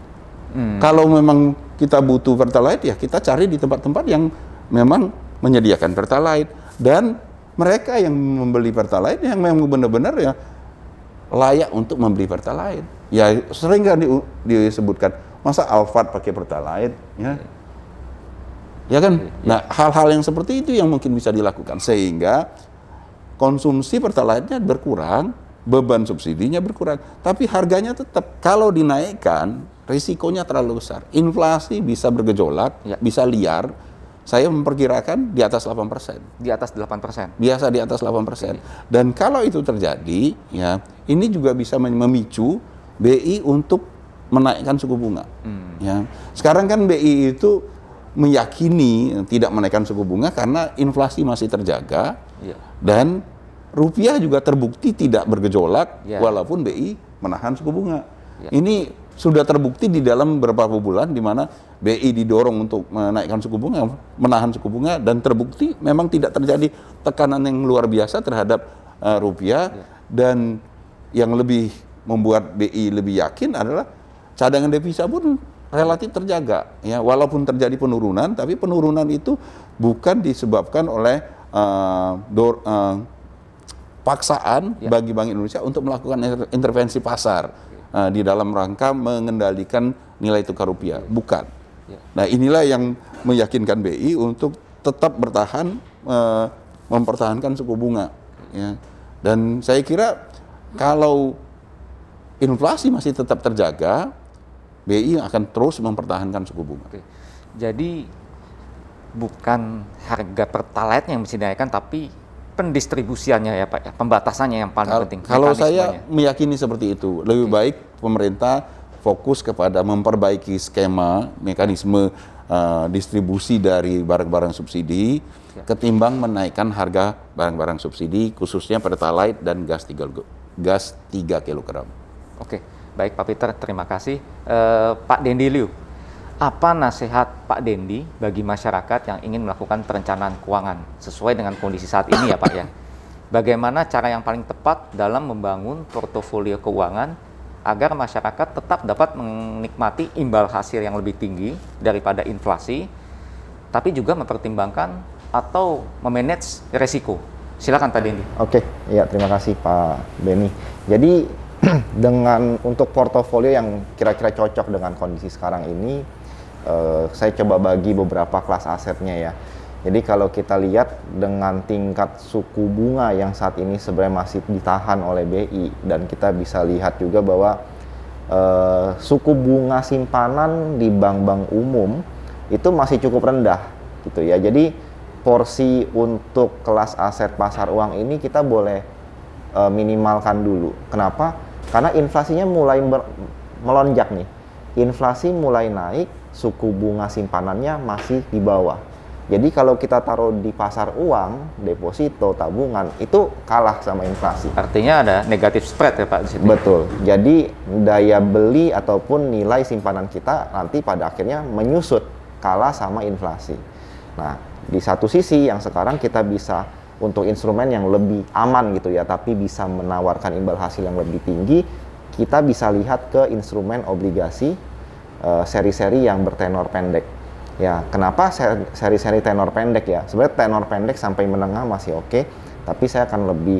Kalau memang kita butuh Pertalite ya kita cari di tempat-tempat yang memang menyediakan Pertalite, dan mereka yang membeli Pertalite yang memang benar-benar ya layak untuk membeli Pertalite. Ya sering kan disebutkan masa Alphard pakai Pertalite, ya. Ya kan? Nah, hal-hal yang seperti itu yang mungkin bisa dilakukan sehingga konsumsi Pertalite-nya berkurang, beban subsidinya berkurang, tapi harganya tetap. Kalau dinaikkan, risikonya terlalu besar. Inflasi bisa bergejolak, bisa liar. Saya memperkirakan di atas 8%. Di atas 8%? Biasa di atas 8%. Dan kalau itu terjadi, ya ini juga bisa memicu BI untuk menaikkan suku bunga. Ya. Sekarang kan BI itu meyakini tidak menaikkan suku bunga karena inflasi masih terjaga, dan rupiah juga terbukti tidak bergejolak Ya. walaupun BI menahan suku bunga. Ya. Ini sudah terbukti di dalam beberapa bulan di mana BI didorong untuk menaikkan suku bunga, menahan suku bunga, dan terbukti memang tidak terjadi tekanan yang luar biasa terhadap rupiah. Dan yang lebih membuat BI lebih yakin adalah cadangan devisa pun relatif terjaga, ya, walaupun terjadi penurunan, tapi penurunan itu bukan disebabkan oleh paksaan bagi Bank Indonesia untuk melakukan intervensi pasar di dalam rangka mengendalikan nilai tukar rupiah, bukan. Nah, inilah yang meyakinkan BI untuk tetap bertahan mempertahankan suku bunga, ya. Dan saya kira kalau inflasi masih tetap terjaga, BI akan terus mempertahankan suku bunga. Oke. Jadi bukan harga pertalite yang mesti dinaikkan, tapi pendistribusiannya ya Pak, ya, pembatasannya yang paling penting. Kalau saya mekanismenya. meyakini seperti itu, lebih baik pemerintah fokus kepada memperbaiki skema mekanisme distribusi dari barang-barang subsidi ketimbang menaikkan harga barang-barang subsidi, khususnya pertalite dan gas 3 kg. Oke, baik Pak Peter, terima kasih. Pak Dendi Liu, apa nasihat Pak Dendi bagi masyarakat yang ingin melakukan perencanaan keuangan sesuai dengan kondisi saat ini ya Pak ya? Bagaimana cara yang paling tepat dalam membangun portofolio keuangan agar masyarakat tetap dapat menikmati imbal hasil yang lebih tinggi daripada inflasi, tapi juga mempertimbangkan atau memanage resiko? Silakan Pak Dendi. Oke, ya terima kasih Pak Beni. Jadi dengan untuk portofolio yang kira-kira cocok dengan kondisi sekarang ini, saya coba bagi beberapa kelas asetnya ya. Jadi kalau kita lihat dengan tingkat suku bunga yang saat ini sebenarnya masih ditahan oleh BI, dan kita bisa lihat juga bahwa suku bunga simpanan di bank-bank umum itu masih cukup rendah gitu ya. Jadi porsi untuk kelas aset pasar uang ini kita boleh minimalkan dulu. Kenapa? Karena inflasinya mulai melonjak nih. Inflasi mulai naik, suku bunga simpanannya masih di bawah. Jadi kalau kita taruh di pasar uang, deposito, tabungan, itu kalah sama inflasi. Artinya ada negatif spread ya Pak di situ. Betul. Jadi daya beli ataupun nilai simpanan kita nanti pada akhirnya menyusut, kalah sama inflasi. Nah, di satu sisi yang sekarang kita bisa untuk instrumen yang lebih aman gitu ya, tapi bisa menawarkan imbal hasil yang lebih tinggi, kita bisa lihat ke instrumen obligasi seri-seri yang bertenor pendek. Ya, kenapa seri-seri tenor pendek ya? Sebenarnya tenor pendek sampai menengah masih oke, tapi saya akan lebih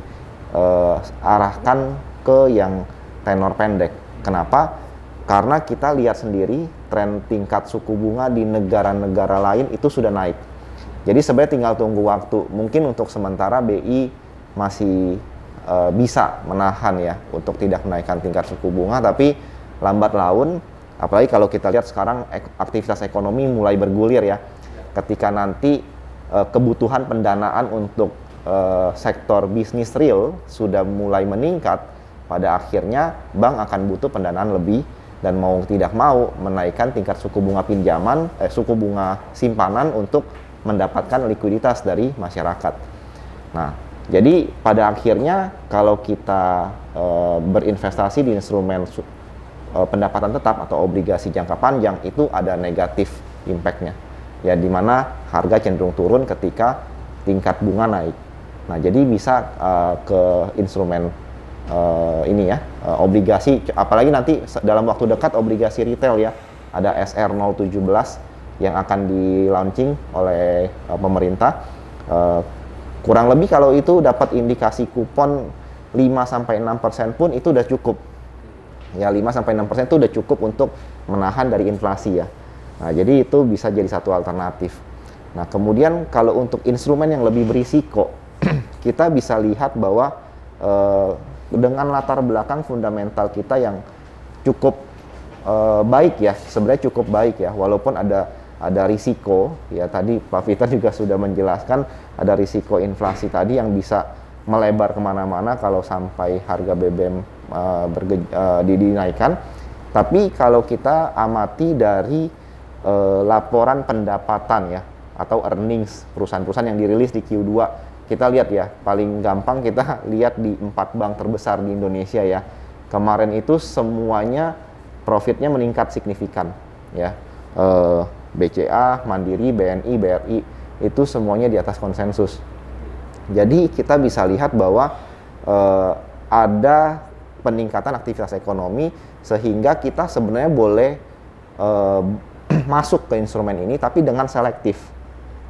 arahkan ke yang tenor pendek. Kenapa? Karena kita lihat sendiri tren tingkat suku bunga di negara-negara lain itu sudah naik. Jadi sebenarnya tinggal tunggu waktu. Mungkin untuk sementara BI masih bisa menahan ya untuk tidak menaikkan tingkat suku bunga, tapi lambat laun, apalagi kalau kita lihat sekarang aktivitas ekonomi mulai bergulir ya. Ketika nanti kebutuhan pendanaan untuk sektor bisnis real sudah mulai meningkat, pada akhirnya bank akan butuh pendanaan lebih dan mau tidak mau menaikkan tingkat suku bunga pinjaman, suku bunga simpanan untuk mendapatkan likuiditas dari masyarakat. Nah, jadi pada akhirnya kalau kita berinvestasi di instrumen pendapatan tetap atau obligasi jangka panjang, itu ada negatif impact-nya. Ya, di mana harga cenderung turun ketika tingkat bunga naik. Nah, jadi bisa ke instrumen ini ya, obligasi, apalagi nanti dalam waktu dekat obligasi retail ya, ada SR017 yang akan di-launching oleh pemerintah. Kurang lebih kalau itu dapat indikasi kupon 5-6% pun itu udah cukup. Ya, 5-6% itu udah cukup untuk menahan dari inflasi ya. Nah, jadi itu bisa jadi satu alternatif. Nah, kemudian kalau untuk instrumen yang lebih berisiko, kita bisa lihat bahwa dengan latar belakang fundamental kita yang cukup baik ya, sebenarnya cukup baik ya, walaupun ada risiko ya, tadi Pak Peter juga sudah menjelaskan ada risiko inflasi tadi yang bisa melebar kemana-mana kalau sampai harga BBM dinaikkan. Tapi kalau kita amati dari laporan pendapatan ya atau earnings perusahaan-perusahaan yang dirilis di Q2 kita lihat ya, paling gampang kita lihat di 4 bank terbesar di Indonesia ya. Kemarin itu semuanya profitnya meningkat signifikan ya. BCA, Mandiri, BNI, BRI itu semuanya di atas konsensus. Jadi kita bisa lihat bahwa ada peningkatan aktivitas ekonomi sehingga kita sebenarnya boleh masuk ke instrumen ini tapi dengan selektif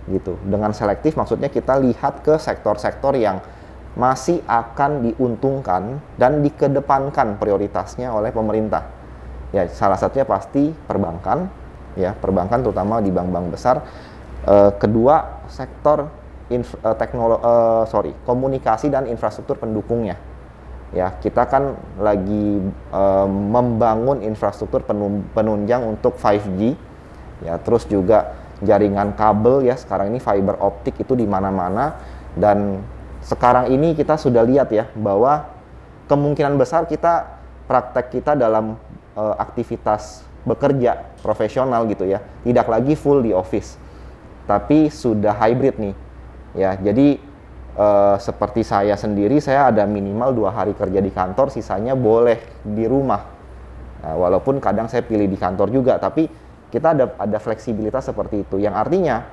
gitu. Dengan selektif maksudnya kita lihat ke sektor-sektor yang masih akan diuntungkan dan dikedepankan prioritasnya oleh pemerintah. Ya, salah satunya pasti perbankan, ya, perbankan terutama di bank-bank besar. Kedua, sektor komunikasi dan infrastruktur pendukungnya. Ya, kita kan lagi membangun infrastruktur penunjang untuk 5G, ya, terus juga jaringan kabel ya, sekarang ini fiber optik itu di mana-mana, dan sekarang ini kita sudah lihat ya bahwa kemungkinan besar praktek kita dalam aktivitas bekerja profesional gitu ya, tidak lagi full di office, tapi sudah hybrid nih ya. Jadi seperti saya sendiri, saya ada minimal 2 hari kerja di kantor, sisanya boleh di rumah. Nah, walaupun kadang saya pilih di kantor juga, tapi kita ada fleksibilitas seperti itu, yang artinya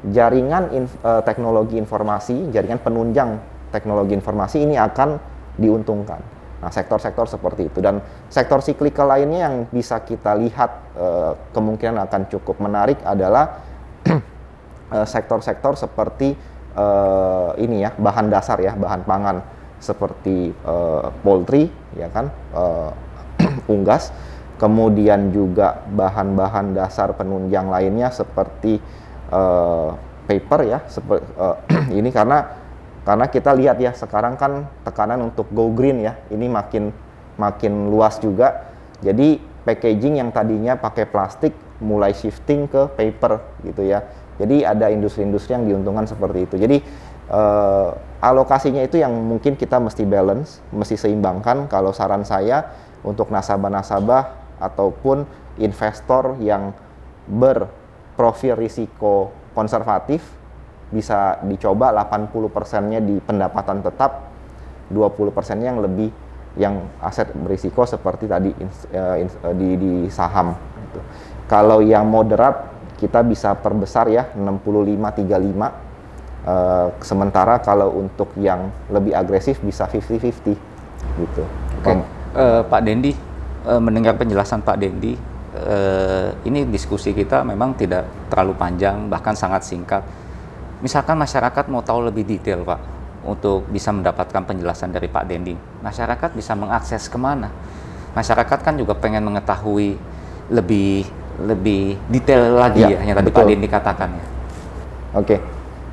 jaringan teknologi informasi, jaringan penunjang teknologi informasi ini akan diuntungkan. Nah, sektor-sektor seperti itu, dan sektor siklikal lainnya yang bisa kita lihat kemungkinan akan cukup menarik adalah sektor-sektor seperti ini ya, bahan dasar ya, bahan pangan seperti poultry ya kan, unggas. Kemudian juga bahan-bahan dasar penunjang lainnya seperti paper ya, ini karena kita lihat ya sekarang kan tekanan untuk go green ya, ini makin luas juga. Jadi packaging yang tadinya pakai plastik mulai shifting ke paper gitu ya. Jadi ada industri-industri yang diuntungkan seperti itu. Jadi alokasinya itu yang mungkin kita mesti balance, mesti seimbangkan. Kalau saran saya untuk nasabah-nasabah ataupun investor yang berprofil risiko konservatif, bisa dicoba 80%-nya di pendapatan tetap, 20%-nya yang lebih yang aset berisiko seperti tadi di saham gitu. Kalau yang moderat kita bisa perbesar ya 65-35, sementara kalau untuk yang lebih agresif bisa 50-50 gitu. Oke. Pak Dendi, mendengar penjelasan Pak Dendi, ini diskusi kita memang tidak terlalu panjang, bahkan sangat singkat. Misalkan masyarakat mau tahu lebih detail Pak, untuk bisa mendapatkan penjelasan dari Pak Dendi, masyarakat bisa mengakses kemana? Masyarakat kan juga pengen mengetahui lebih detail lagi ya, yang tadi betul Pak Dendi katakan ya. Oke,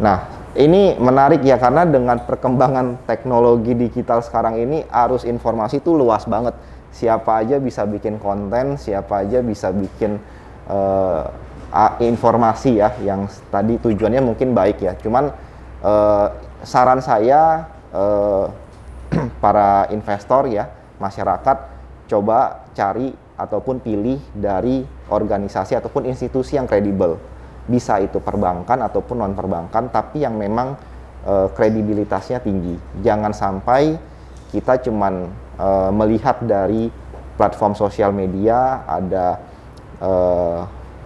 nah ini menarik ya, karena dengan perkembangan teknologi digital sekarang ini arus informasi itu luas banget. Siapa aja bisa bikin konten, siapa aja bisa bikin informasi ya, yang tadi tujuannya mungkin baik ya. Cuman saran saya para investor ya, masyarakat, coba cari ataupun pilih dari organisasi ataupun institusi yang kredibel. Bisa itu perbankan ataupun non perbankan, tapi yang memang kredibilitasnya tinggi. Jangan sampai kita cuman melihat dari platform sosial media, ada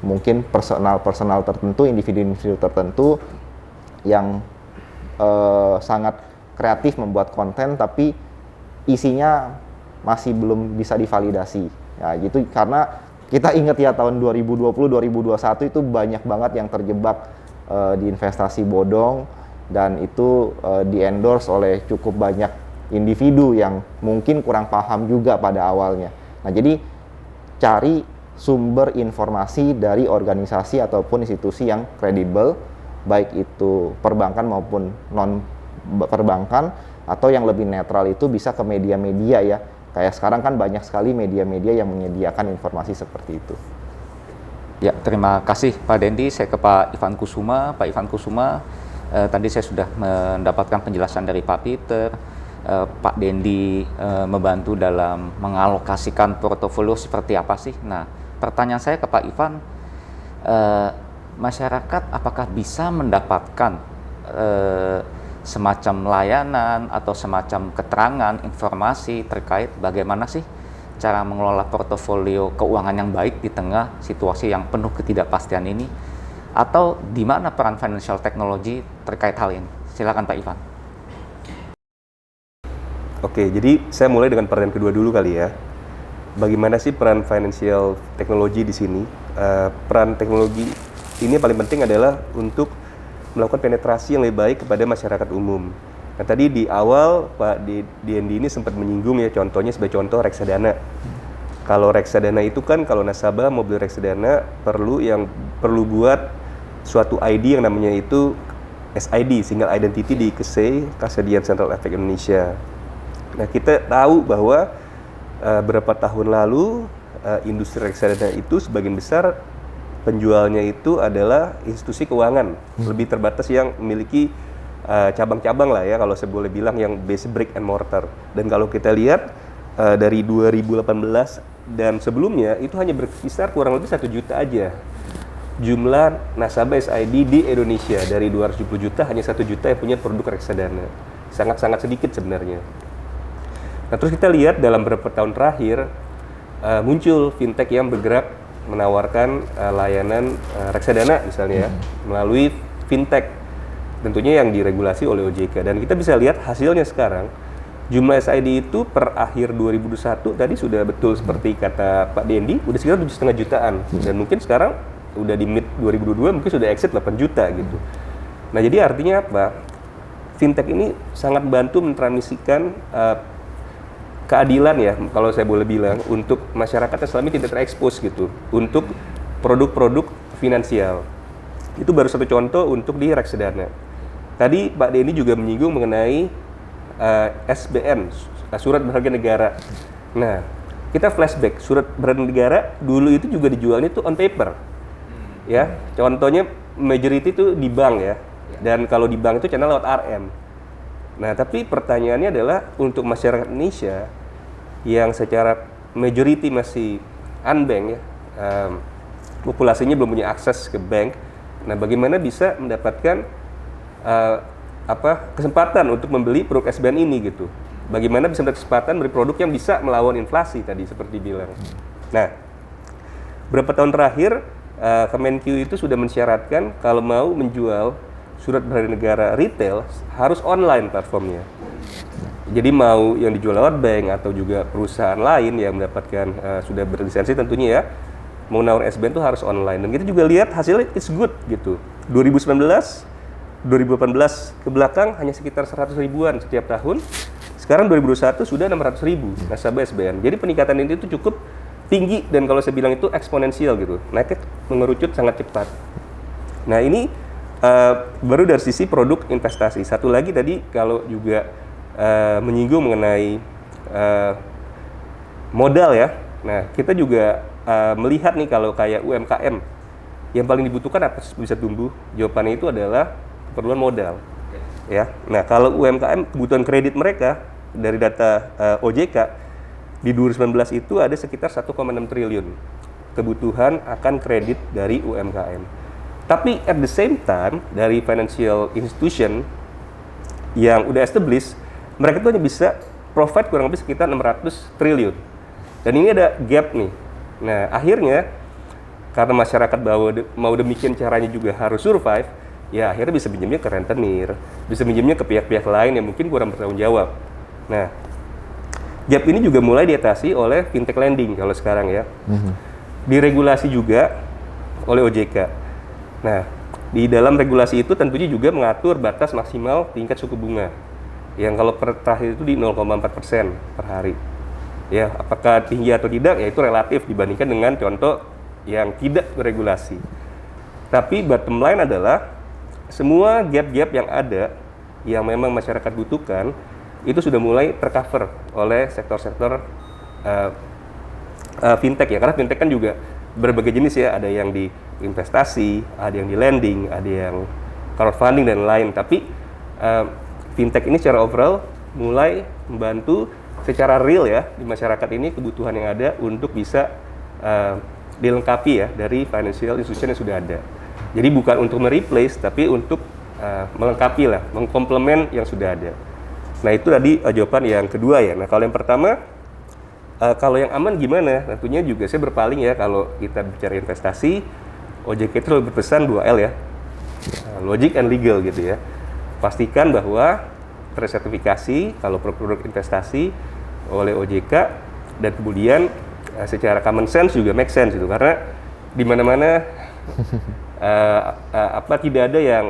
mungkin personal tertentu, individu tertentu yang sangat kreatif membuat konten, tapi isinya masih belum bisa divalidasi. Ya, gitu, karena kita ingat ya tahun 2020-2021 itu banyak banget yang terjebak di investasi bodong, dan itu di-endorse oleh cukup banyak individu yang mungkin kurang paham juga pada awalnya. Nah, jadi cari sumber informasi dari organisasi ataupun institusi yang kredibel, baik itu perbankan maupun non perbankan, atau yang lebih netral itu bisa ke media-media ya. Kayak sekarang kan banyak sekali media-media yang menyediakan informasi seperti itu. Ya, terima kasih Pak Dendi. Saya ke Pak Ivan Kusuma. Pak Ivan Kusuma, tadi saya sudah mendapatkan penjelasan dari Pak Peter. Pak Dendi membantu dalam mengalokasikan portofolio seperti apa sih? Nah, pertanyaan saya ke Pak Ivan, masyarakat apakah bisa mendapatkan semacam layanan atau semacam keterangan, informasi terkait bagaimana sih cara mengelola portofolio keuangan yang baik di tengah situasi yang penuh ketidakpastian ini, atau di mana peran financial technology terkait hal ini? Silakan Pak Ivan. Oke, jadi saya mulai dengan peran kedua dulu kali ya. Bagaimana sih peran financial technology di sini? Peran teknologi ini paling penting adalah untuk melakukan penetrasi yang lebih baik kepada masyarakat umum. Nah, tadi di awal Pak Dendi ini sempat menyinggung ya, contohnya sebagai contoh reksadana. Kalau reksadana itu kan kalau nasabah mau beli reksadana perlu buat suatu ID yang namanya itu SID, Single Identity di KSE, Kasedian Central Efek Indonesia. Nah, kita tahu bahwa beberapa tahun lalu industri reksadana itu sebagian besar penjualnya itu adalah institusi keuangan, lebih terbatas yang memiliki cabang-cabang lah ya, kalau saya boleh bilang yang base brick and mortar. Dan kalau kita lihat dari 2018 dan sebelumnya itu hanya berkisar kurang lebih 1 juta aja jumlah nasabah SID di Indonesia. Dari 270 juta hanya 1 juta yang punya produk reksadana, sangat-sangat sedikit sebenarnya. Nah, terus kita lihat dalam beberapa tahun terakhir muncul fintech yang bergerak menawarkan layanan reksadana misalnya ya, melalui fintech, tentunya yang diregulasi oleh OJK. Dan kita bisa lihat hasilnya sekarang, jumlah SID itu per akhir 2021 tadi sudah betul seperti kata Pak Dendi, udah sekitar 7,5 jutaan. Dan mungkin sekarang udah di mid 2022 mungkin sudah exit 8 juta gitu. Nah, jadi artinya apa? Fintech ini sangat membantu mentransmisikan keadilan ya, kalau saya boleh bilang, untuk masyarakat yang selama ini tidak terekspos gitu, untuk produk-produk finansial. Itu baru satu contoh untuk di reksadana. Tadi Pak Denny juga menyinggung mengenai SBN, surat berharga negara. Nah, kita flashback, surat berharga negara dulu itu juga dijualnya itu on paper. Ya, contohnya majority itu di bank ya. Dan kalau di bank itu channel lewat RM. Nah, tapi pertanyaannya adalah untuk masyarakat Indonesia yang secara majority masih unbank ya, populasinya belum punya akses ke bank. Nah, bagaimana bisa mendapatkan kesempatan untuk membeli produk SBN ini gitu? Bagaimana bisa mendapat kesempatan membeli produk yang bisa melawan inflasi tadi seperti bilang. Nah, beberapa tahun terakhir Kemenq itu sudah mensyaratkan kalau mau menjual surat berharga negara retail harus online platformnya. Jadi mau yang dijual lewat bank atau juga perusahaan lain yang mendapatkan sudah berlisensi tentunya ya, mau nawar SBN itu harus online. Dan kita juga lihat hasilnya it's good gitu. 2019, 2018 ke belakang hanya sekitar 100 ribuan setiap tahun. Sekarang 2021 sudah 600 ribu nasabah SBN. Jadi peningkatan ini itu cukup tinggi dan kalau saya bilang itu eksponensial gitu. Naiknya mengerucut sangat cepat. Nah, ini baru dari sisi produk investasi. Satu lagi tadi kalau juga menyinggung mengenai modal ya. Nah, kita juga melihat nih kalau kayak UMKM yang paling dibutuhkan apa bisa tumbuh? Jawabannya itu adalah keperluan modal. Ya. Nah, kalau UMKM kebutuhan kredit mereka dari data OJK di 2019 itu ada sekitar 1,6 triliun kebutuhan akan kredit dari UMKM. Tapi at the same time dari financial institution yang udah established, mereka tuh hanya bisa provide kurang lebih sekitar 600 triliun. Dan ini ada gap nih. Nah, akhirnya karena masyarakat mau demikian caranya juga harus survive, ya akhirnya bisa pinjamnya ke rentenir, bisa pinjamnya ke pihak-pihak lain yang mungkin kurang bertanggung jawab. Nah, gap ini juga mulai diatasi oleh fintech lending kalau sekarang ya. Diregulasi juga oleh OJK. Nah, di dalam regulasi itu tentunya juga mengatur batas maksimal tingkat suku bunga. Yang kalau terakhir itu di 0,4% per hari. Ya, apakah tinggi atau tidak ya itu relatif dibandingkan dengan contoh yang tidak beregulasi. Tapi bottom line adalah semua gap-gap yang ada yang memang masyarakat butuhkan itu sudah mulai tercover oleh sektor-sektor fintech ya, karena fintech kan juga berbagai jenis ya, ada yang di investasi, ada yang di lending, ada yang crowdfunding dan lain. Tapi fintech ini secara overall mulai membantu secara real ya di masyarakat ini kebutuhan yang ada untuk bisa dilengkapi ya dari financial institution yang sudah ada. Jadi bukan untuk mereplace tapi untuk melengkapi lah, mengkomplement yang sudah ada. Nah itu tadi jawaban yang kedua ya. Nah kalau yang pertama, kalau yang aman gimana? Tentunya juga saya berpaling ya, kalau kita bicara investasi, OJK itu lebih berpesan 2L ya, logic and legal gitu ya. Pastikan bahwa tersertifikasi kalau produk investasi oleh OJK, dan kemudian secara common sense juga make sense gitu, karena di mana-mana tidak ada yang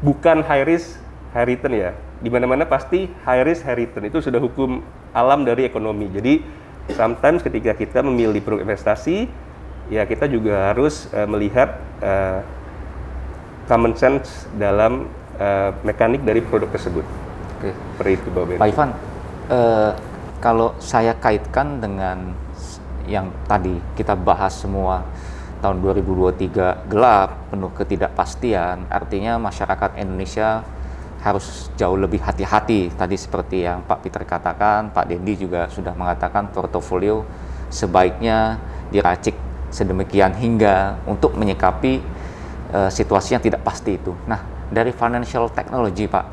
bukan high risk high return ya. Di mana-mana pasti high risk high return, itu sudah hukum alam dari ekonomi. Jadi sometimes ketika kita memilih produk investasi, ya kita juga harus melihat common sense dalam mekanik dari produk tersebut. Oke. Seperti itu, Pak Ben. Pak Ivan, kalau saya kaitkan dengan yang tadi kita bahas semua, tahun 2023 gelap, penuh ketidakpastian, artinya masyarakat Indonesia harus jauh lebih hati-hati. Tadi seperti yang Pak Peter katakan, Pak Dendi juga sudah mengatakan portofolio sebaiknya diracik sedemikian hingga untuk menyikapi situasi yang tidak pasti itu. Nah, dari financial technology, Pak,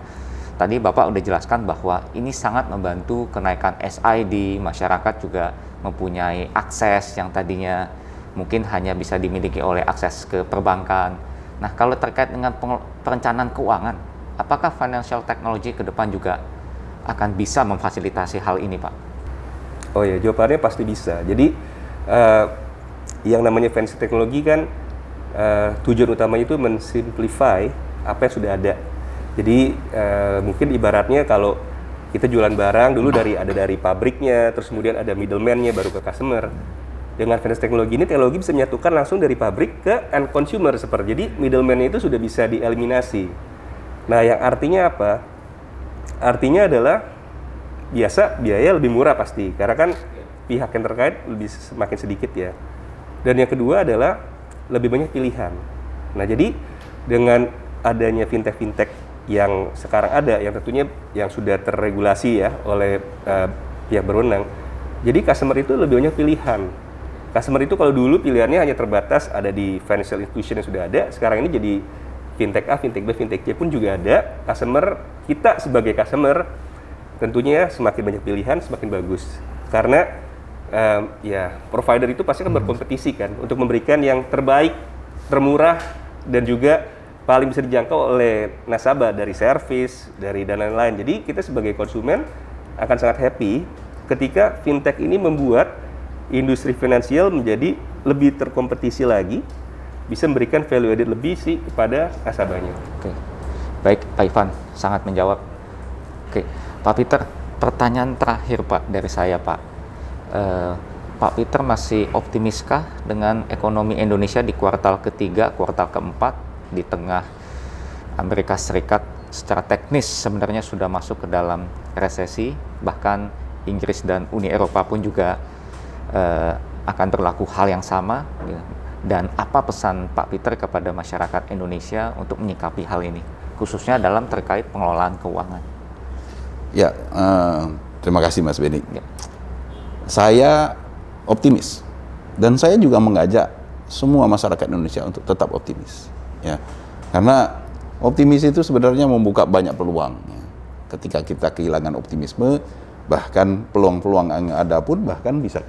tadi Bapak udah jelaskan bahwa ini sangat membantu kenaikan SI di masyarakat, juga mempunyai akses yang tadinya mungkin hanya bisa dimiliki oleh akses ke perbankan. Nah, kalau terkait dengan perencanaan keuangan, apakah financial technology ke depan juga akan bisa memfasilitasi hal ini, Pak? Oh ya, jawabannya pasti bisa. Jadi yang namanya financial technology kan tujuan utamanya itu mensimplify apa yang sudah ada. Jadi mungkin ibaratnya kalau kita jualan barang dulu dari pabriknya, terus kemudian ada middleman-nya baru ke customer. Dengan financial technology ini, teknologi bisa menyatukan langsung dari pabrik ke end consumer seperti. Jadi middleman-nya itu sudah bisa dieliminasi. Nah, yang artinya apa? Artinya adalah biaya lebih murah pasti, karena kan pihak yang terkait lebih semakin sedikit ya. Dan yang kedua adalah lebih banyak pilihan. Nah, jadi dengan adanya fintech yang sekarang ada, yang tentunya yang sudah terregulasi ya oleh pihak berwenang, jadi customer itu lebih banyak pilihan. Customer itu kalau dulu pilihannya hanya terbatas ada di financial institution yang sudah ada, sekarang ini jadi fintech A, fintech B, fintech C pun juga ada. Customer, kita sebagai customer tentunya semakin banyak pilihan semakin bagus, karena ya provider itu pasti akan berkompetisi kan untuk memberikan yang terbaik, termurah, dan juga paling bisa dijangkau oleh nasabah dari service, dari dan lain-lain. Jadi kita sebagai konsumen akan sangat happy ketika fintech ini membuat industri finansial menjadi lebih terkompetisi lagi, bisa memberikan value added lebih sih kepada nasabahnya. Oke, baik Pak Ivan, sangat menjawab. Oke, Pak Peter, pertanyaan terakhir Pak dari saya Pak. Pak Peter masih optimiskah dengan ekonomi Indonesia di kuartal ketiga, kuartal keempat, di tengah Amerika Serikat secara teknis sebenarnya sudah masuk ke dalam resesi, bahkan Inggris dan Uni Eropa pun juga akan berlaku hal yang sama, dan apa pesan Pak Peter kepada masyarakat Indonesia untuk menyikapi hal ini, khususnya dalam terkait pengelolaan keuangan? Ya, terima kasih Mas Benny. Ya. Saya optimis, dan saya juga mengajak semua masyarakat Indonesia untuk tetap optimis, ya, karena optimis itu sebenarnya membuka banyak peluang. Ya. Ketika kita kehilangan optimisme, bahkan peluang-peluang yang ada pun bahkan bisa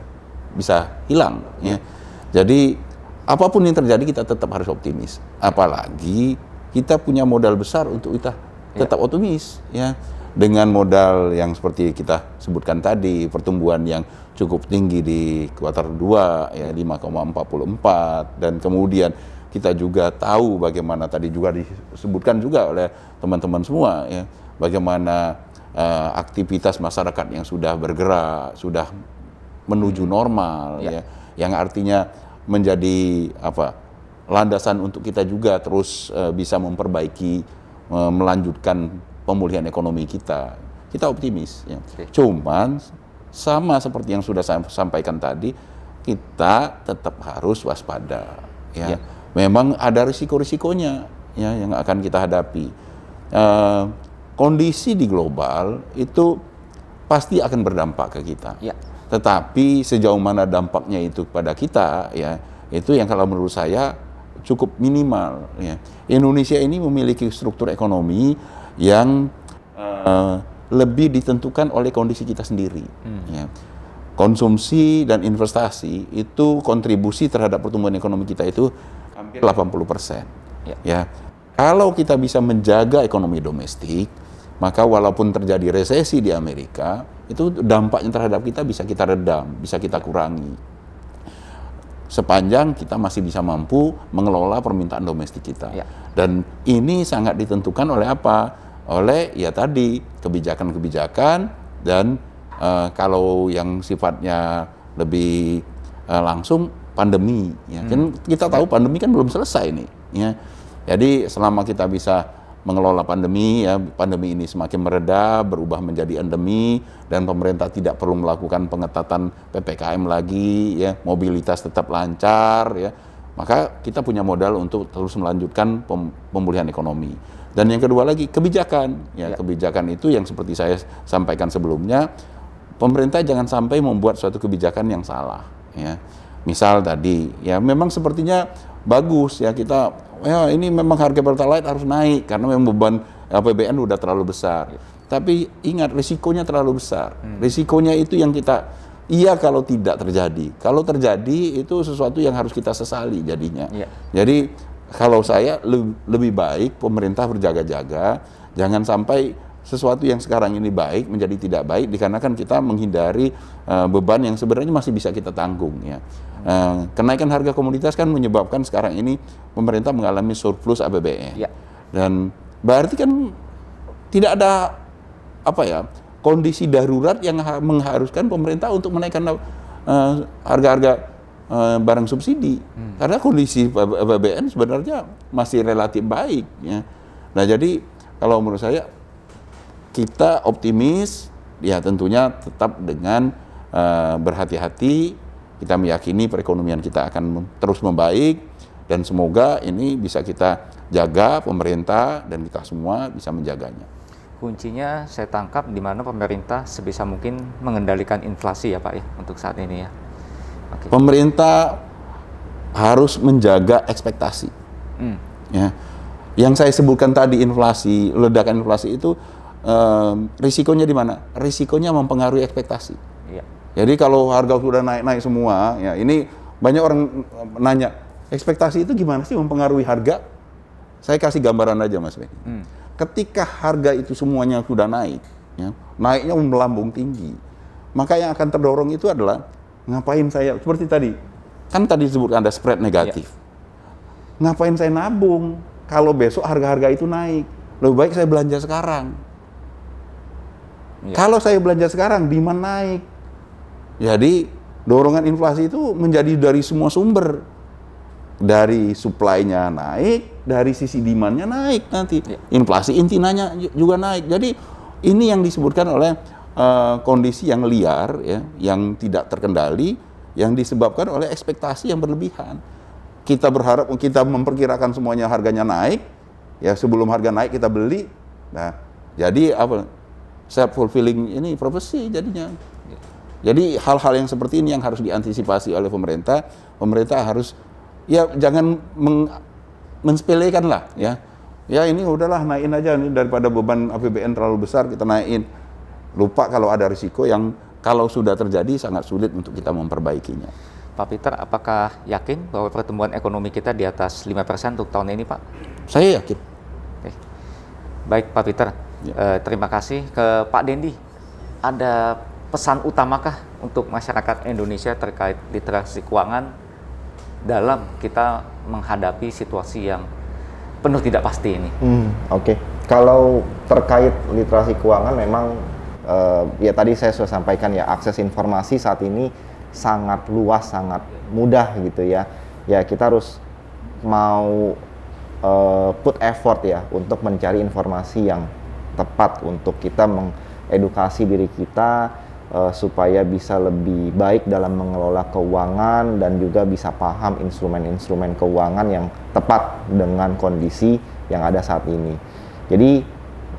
hilang. Ya. Jadi apapun yang terjadi kita tetap harus optimis. Apalagi kita punya modal besar untuk kita tetap optimis. Ya. Dengan modal yang seperti kita sebutkan tadi, pertumbuhan yang cukup tinggi di kuartal 2, ya 5,44, dan kemudian kita juga tahu bagaimana tadi juga disebutkan juga oleh teman-teman semua, ya, bagaimana aktivitas masyarakat yang sudah bergerak, sudah menuju normal, ya, yang artinya menjadi landasan untuk kita juga terus bisa memperbaiki, melanjutkan pemulihan ekonomi kita. Kita optimis, ya. Cuman sama seperti yang sudah saya sampaikan tadi, kita tetap harus waspada, ya. Memang ada risiko-risikonya, ya, yang akan kita hadapi. Kondisi di global itu pasti akan berdampak ke kita. Ya. Tetapi sejauh mana dampaknya itu pada kita, ya, itu yang kalau menurut saya cukup minimal. Ya. Indonesia ini memiliki struktur ekonomi yang lebih ditentukan oleh kondisi kita sendiri. Ya. Konsumsi dan investasi itu kontribusi terhadap pertumbuhan ekonomi kita itu hampir 80%. Ya. Kalau kita bisa menjaga ekonomi domestik, maka walaupun terjadi resesi di Amerika, itu dampaknya terhadap kita bisa kita redam, bisa kita kurangi. Sepanjang kita masih bisa mampu mengelola permintaan domestik kita. Dan ini sangat ditentukan oleh apa? Oleh ya tadi kebijakan-kebijakan dan kalau yang sifatnya lebih langsung pandemi. Ya. Kan kita tahu pandemi kan belum selesai nih. Ya. Jadi selama kita bisa mengelola pandemi, ya pandemi ini semakin mereda, berubah menjadi endemi, dan pemerintah tidak perlu melakukan pengetatan PPKM lagi, ya mobilitas tetap lancar, ya maka kita punya modal untuk terus melanjutkan pemulihan ekonomi. Dan yang kedua lagi kebijakan, ya kebijakan itu yang seperti saya sampaikan sebelumnya, pemerintah jangan sampai membuat suatu kebijakan yang salah. Ya. Misal tadi, ya memang sepertinya bagus ya kita, ya ini memang harga Pertalite harus naik karena memang beban APBN udah terlalu besar. Tapi ingat risikonya terlalu besar. Risikonya itu yang kita, iya kalau tidak terjadi. Kalau terjadi itu sesuatu yang harus kita sesali jadinya. Jadi kalau saya lebih baik pemerintah berjaga-jaga, jangan sampai sesuatu yang sekarang ini baik menjadi tidak baik dikarenakan kita menghindari beban yang sebenarnya masih bisa kita tanggung. Ya. Kenaikan harga komoditas kan menyebabkan sekarang ini pemerintah mengalami surplus APBN. Dan berarti kan tidak ada kondisi darurat yang mengharuskan pemerintah untuk menaikkan harga-harga barang subsidi. Karena kondisi APBN sebenarnya masih relatif baik. Ya. Nah jadi kalau menurut saya kita optimis, ya tentunya tetap dengan berhati-hati. Kita meyakini perekonomian kita akan terus membaik dan semoga ini bisa kita jaga, pemerintah dan kita semua bisa menjaganya. Kuncinya saya tangkap di mana pemerintah sebisa mungkin mengendalikan inflasi ya Pak ya untuk saat ini ya. Pemerintah harus menjaga ekspektasi. Ya. Yang saya sebutkan tadi inflasi, ledakan inflasi itu risikonya di mana? Risikonya mempengaruhi ekspektasi. Jadi kalau harga sudah naik-naik semua, ya ini banyak orang nanya, ekspektasi itu gimana sih mempengaruhi harga? Saya kasih gambaran aja Mas Benny. Ketika harga itu semuanya sudah naik, ya, naiknya melambung tinggi, maka yang akan terdorong itu adalah ngapain saya, seperti tadi, kan tadi disebut ada spread negatif. Ngapain saya nabung kalau besok harga-harga itu naik? Lebih baik saya belanja sekarang. Kalau saya belanja sekarang, demand naik. Jadi dorongan inflasi itu menjadi dari semua sumber. Dari supply-nya naik, dari sisi demand-nya naik nanti. Inflasi intinya juga naik. Jadi ini yang disebutkan oleh kondisi yang liar, ya, yang tidak terkendali, yang disebabkan oleh ekspektasi yang berlebihan. Kita berharap, kita memperkirakan semuanya harganya naik, ya sebelum harga naik kita beli. Nah, jadi self-fulfilling ini prophecy jadinya. Jadi hal-hal yang seperti ini yang harus diantisipasi oleh pemerintah. Pemerintah harus ya jangan mensepelekan lah ya. Ya ini udahlah naikin aja nih daripada beban APBN terlalu besar kita naikin. Lupa kalau ada risiko yang kalau sudah terjadi sangat sulit untuk kita memperbaikinya. Pak Peter, apakah yakin bahwa pertumbuhan ekonomi kita di atas 5% untuk tahun ini Pak? Saya yakin. Oke. Baik Pak Peter, terima kasih ke Pak Dendi. Ada pesan utamakah untuk masyarakat Indonesia terkait literasi keuangan dalam kita menghadapi situasi yang penuh tidak pasti ini? Oke. Kalau terkait literasi keuangan memang ya tadi saya sudah sampaikan ya, akses informasi saat ini sangat luas, sangat mudah gitu ya. Ya kita harus mau put effort ya untuk mencari informasi yang tepat untuk kita mengedukasi diri kita supaya bisa lebih baik dalam mengelola keuangan dan juga bisa paham instrumen-instrumen keuangan yang tepat dengan kondisi yang ada saat ini. Jadi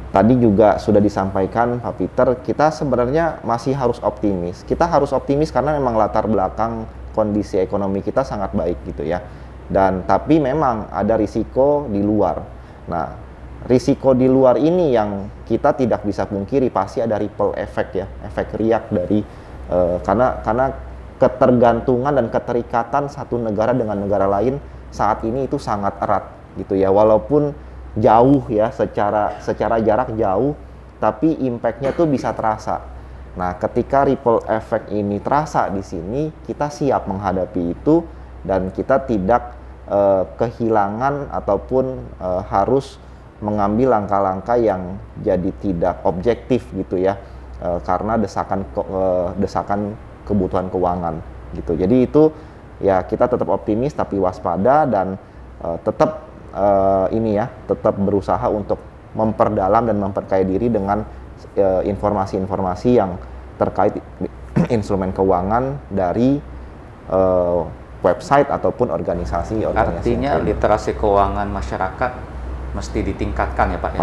tadi juga sudah disampaikan Pak Peter, kita sebenarnya masih harus optimis. Kita harus optimis karena memang latar belakang kondisi ekonomi kita sangat baik gitu ya. Dan tapi memang ada risiko di luar. Nah, risiko di luar ini yang kita tidak bisa pungkiri, pasti ada ripple effect ya, efek riak dari karena ketergantungan dan keterikatan satu negara dengan negara lain saat ini itu sangat erat gitu ya, walaupun jauh ya, secara jarak jauh, tapi impact-nya tuh bisa terasa. Nah, ketika ripple effect ini terasa di sini, kita siap menghadapi itu dan kita tidak kehilangan ataupun harus mengambil langkah-langkah yang jadi tidak objektif gitu ya, karena desakan kebutuhan keuangan gitu. Jadi itu ya, kita tetap optimis tapi waspada dan tetap tetap berusaha untuk memperdalam dan memperkaya diri dengan informasi-informasi yang terkait instrumen keuangan dari website ataupun organisasi. Artinya literasi keuangan masyarakat mesti ditingkatkan ya Pak ya?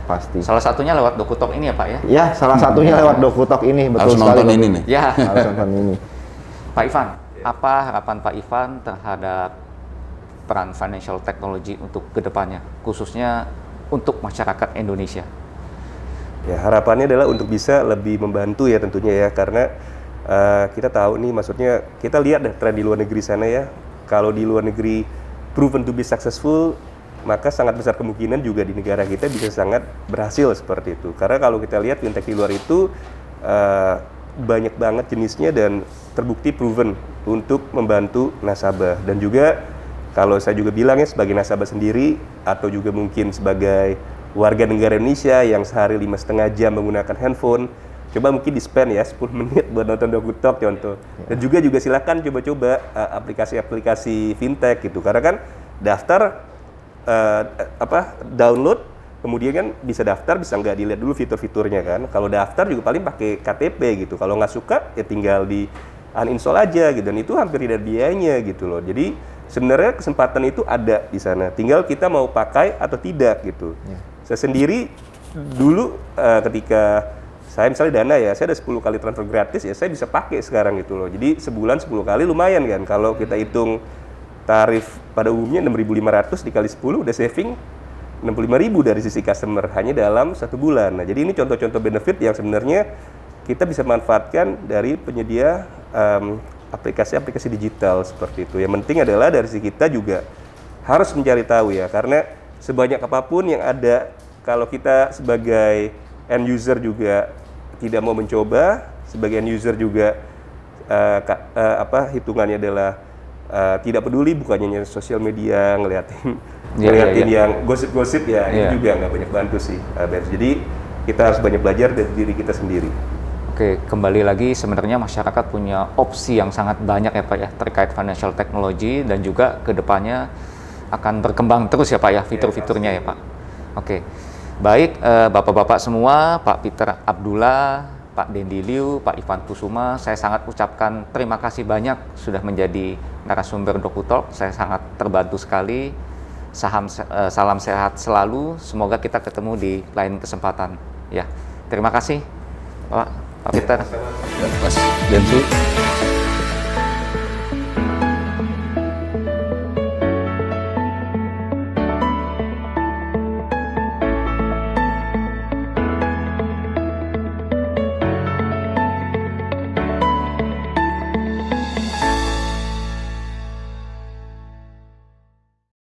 Pasti. Salah satunya lewat DokuTalk ini ya Pak ya? Ya, salah satunya lewat DokuTalk ini, betul Harus sekali. nonton ini nih. Ya. Harus nonton ini. Pak Ivan, apa harapan Pak Ivan terhadap peran financial technology untuk kedepannya, khususnya untuk masyarakat Indonesia? Ya, harapannya adalah untuk bisa lebih membantu ya tentunya ya, karena kita tahu nih, maksudnya kita lihat deh tren di luar negeri sana ya. Kalau di luar negeri proven to be successful, maka sangat besar kemungkinan juga di negara kita bisa sangat berhasil seperti itu. Karena kalau kita lihat fintech di luar itu banyak banget jenisnya dan terbukti proven untuk membantu nasabah. Dan juga kalau saya juga bilang ya, sebagai nasabah sendiri atau juga mungkin sebagai warga negara Indonesia yang sehari 5,5 jam menggunakan handphone, coba mungkin di-spend ya 10 menit buat nonton DokuTalk contoh. Dan juga silakan coba-coba aplikasi-aplikasi fintech gitu. Karena kan daftar download, kemudian kan bisa daftar, bisa nggak dilihat dulu fitur-fiturnya kan. Kalau daftar juga paling pakai KTP gitu. Kalau nggak suka ya tinggal di uninstall aja gitu. Dan itu hampir tidak biayanya gitu loh. Jadi sebenarnya kesempatan itu ada di sana. Tinggal kita mau pakai atau tidak gitu. Saya sendiri dulu ketika saya misalnya Dana ya, saya ada 10 kali transfer gratis ya, saya bisa pakai sekarang gitu loh. Jadi sebulan 10 kali lumayan kan. Kalau kita hitung tarif pada umumnya 6.500 dikali 10 udah saving 65.000 dari sisi customer hanya dalam 1 bulan. Nah, jadi ini contoh-contoh benefit yang sebenarnya kita bisa manfaatkan dari penyedia aplikasi-aplikasi digital seperti itu. Yang penting adalah dari sisi kita juga harus mencari tahu ya, karena sebanyak apapun yang ada, kalau kita sebagai end user juga tidak mau mencoba, sebagai end user juga hitungannya adalah tidak peduli, bukannya sosial media ngeliatin yang gosip-gosip ya, itu juga nggak banyak bantu sih. Jadi kita harus banyak belajar dari diri kita sendiri. Oke, kembali lagi sebenarnya masyarakat punya opsi yang sangat banyak ya Pak ya terkait financial technology, dan juga kedepannya akan berkembang terus ya Pak ya fitur-fiturnya ya Pak. Oke, baik Bapak-Bapak semua, Pak Peter Abdullah, Pak Dendi Liu, Pak Ivan Kusuma, saya sangat ucapkan terima kasih banyak sudah menjadi narasumber DokuTalk. Saya sangat terbantu sekali. Salam sehat selalu. Semoga kita ketemu di lain kesempatan. Ya, terima kasih Pak Peter. Mas Densu.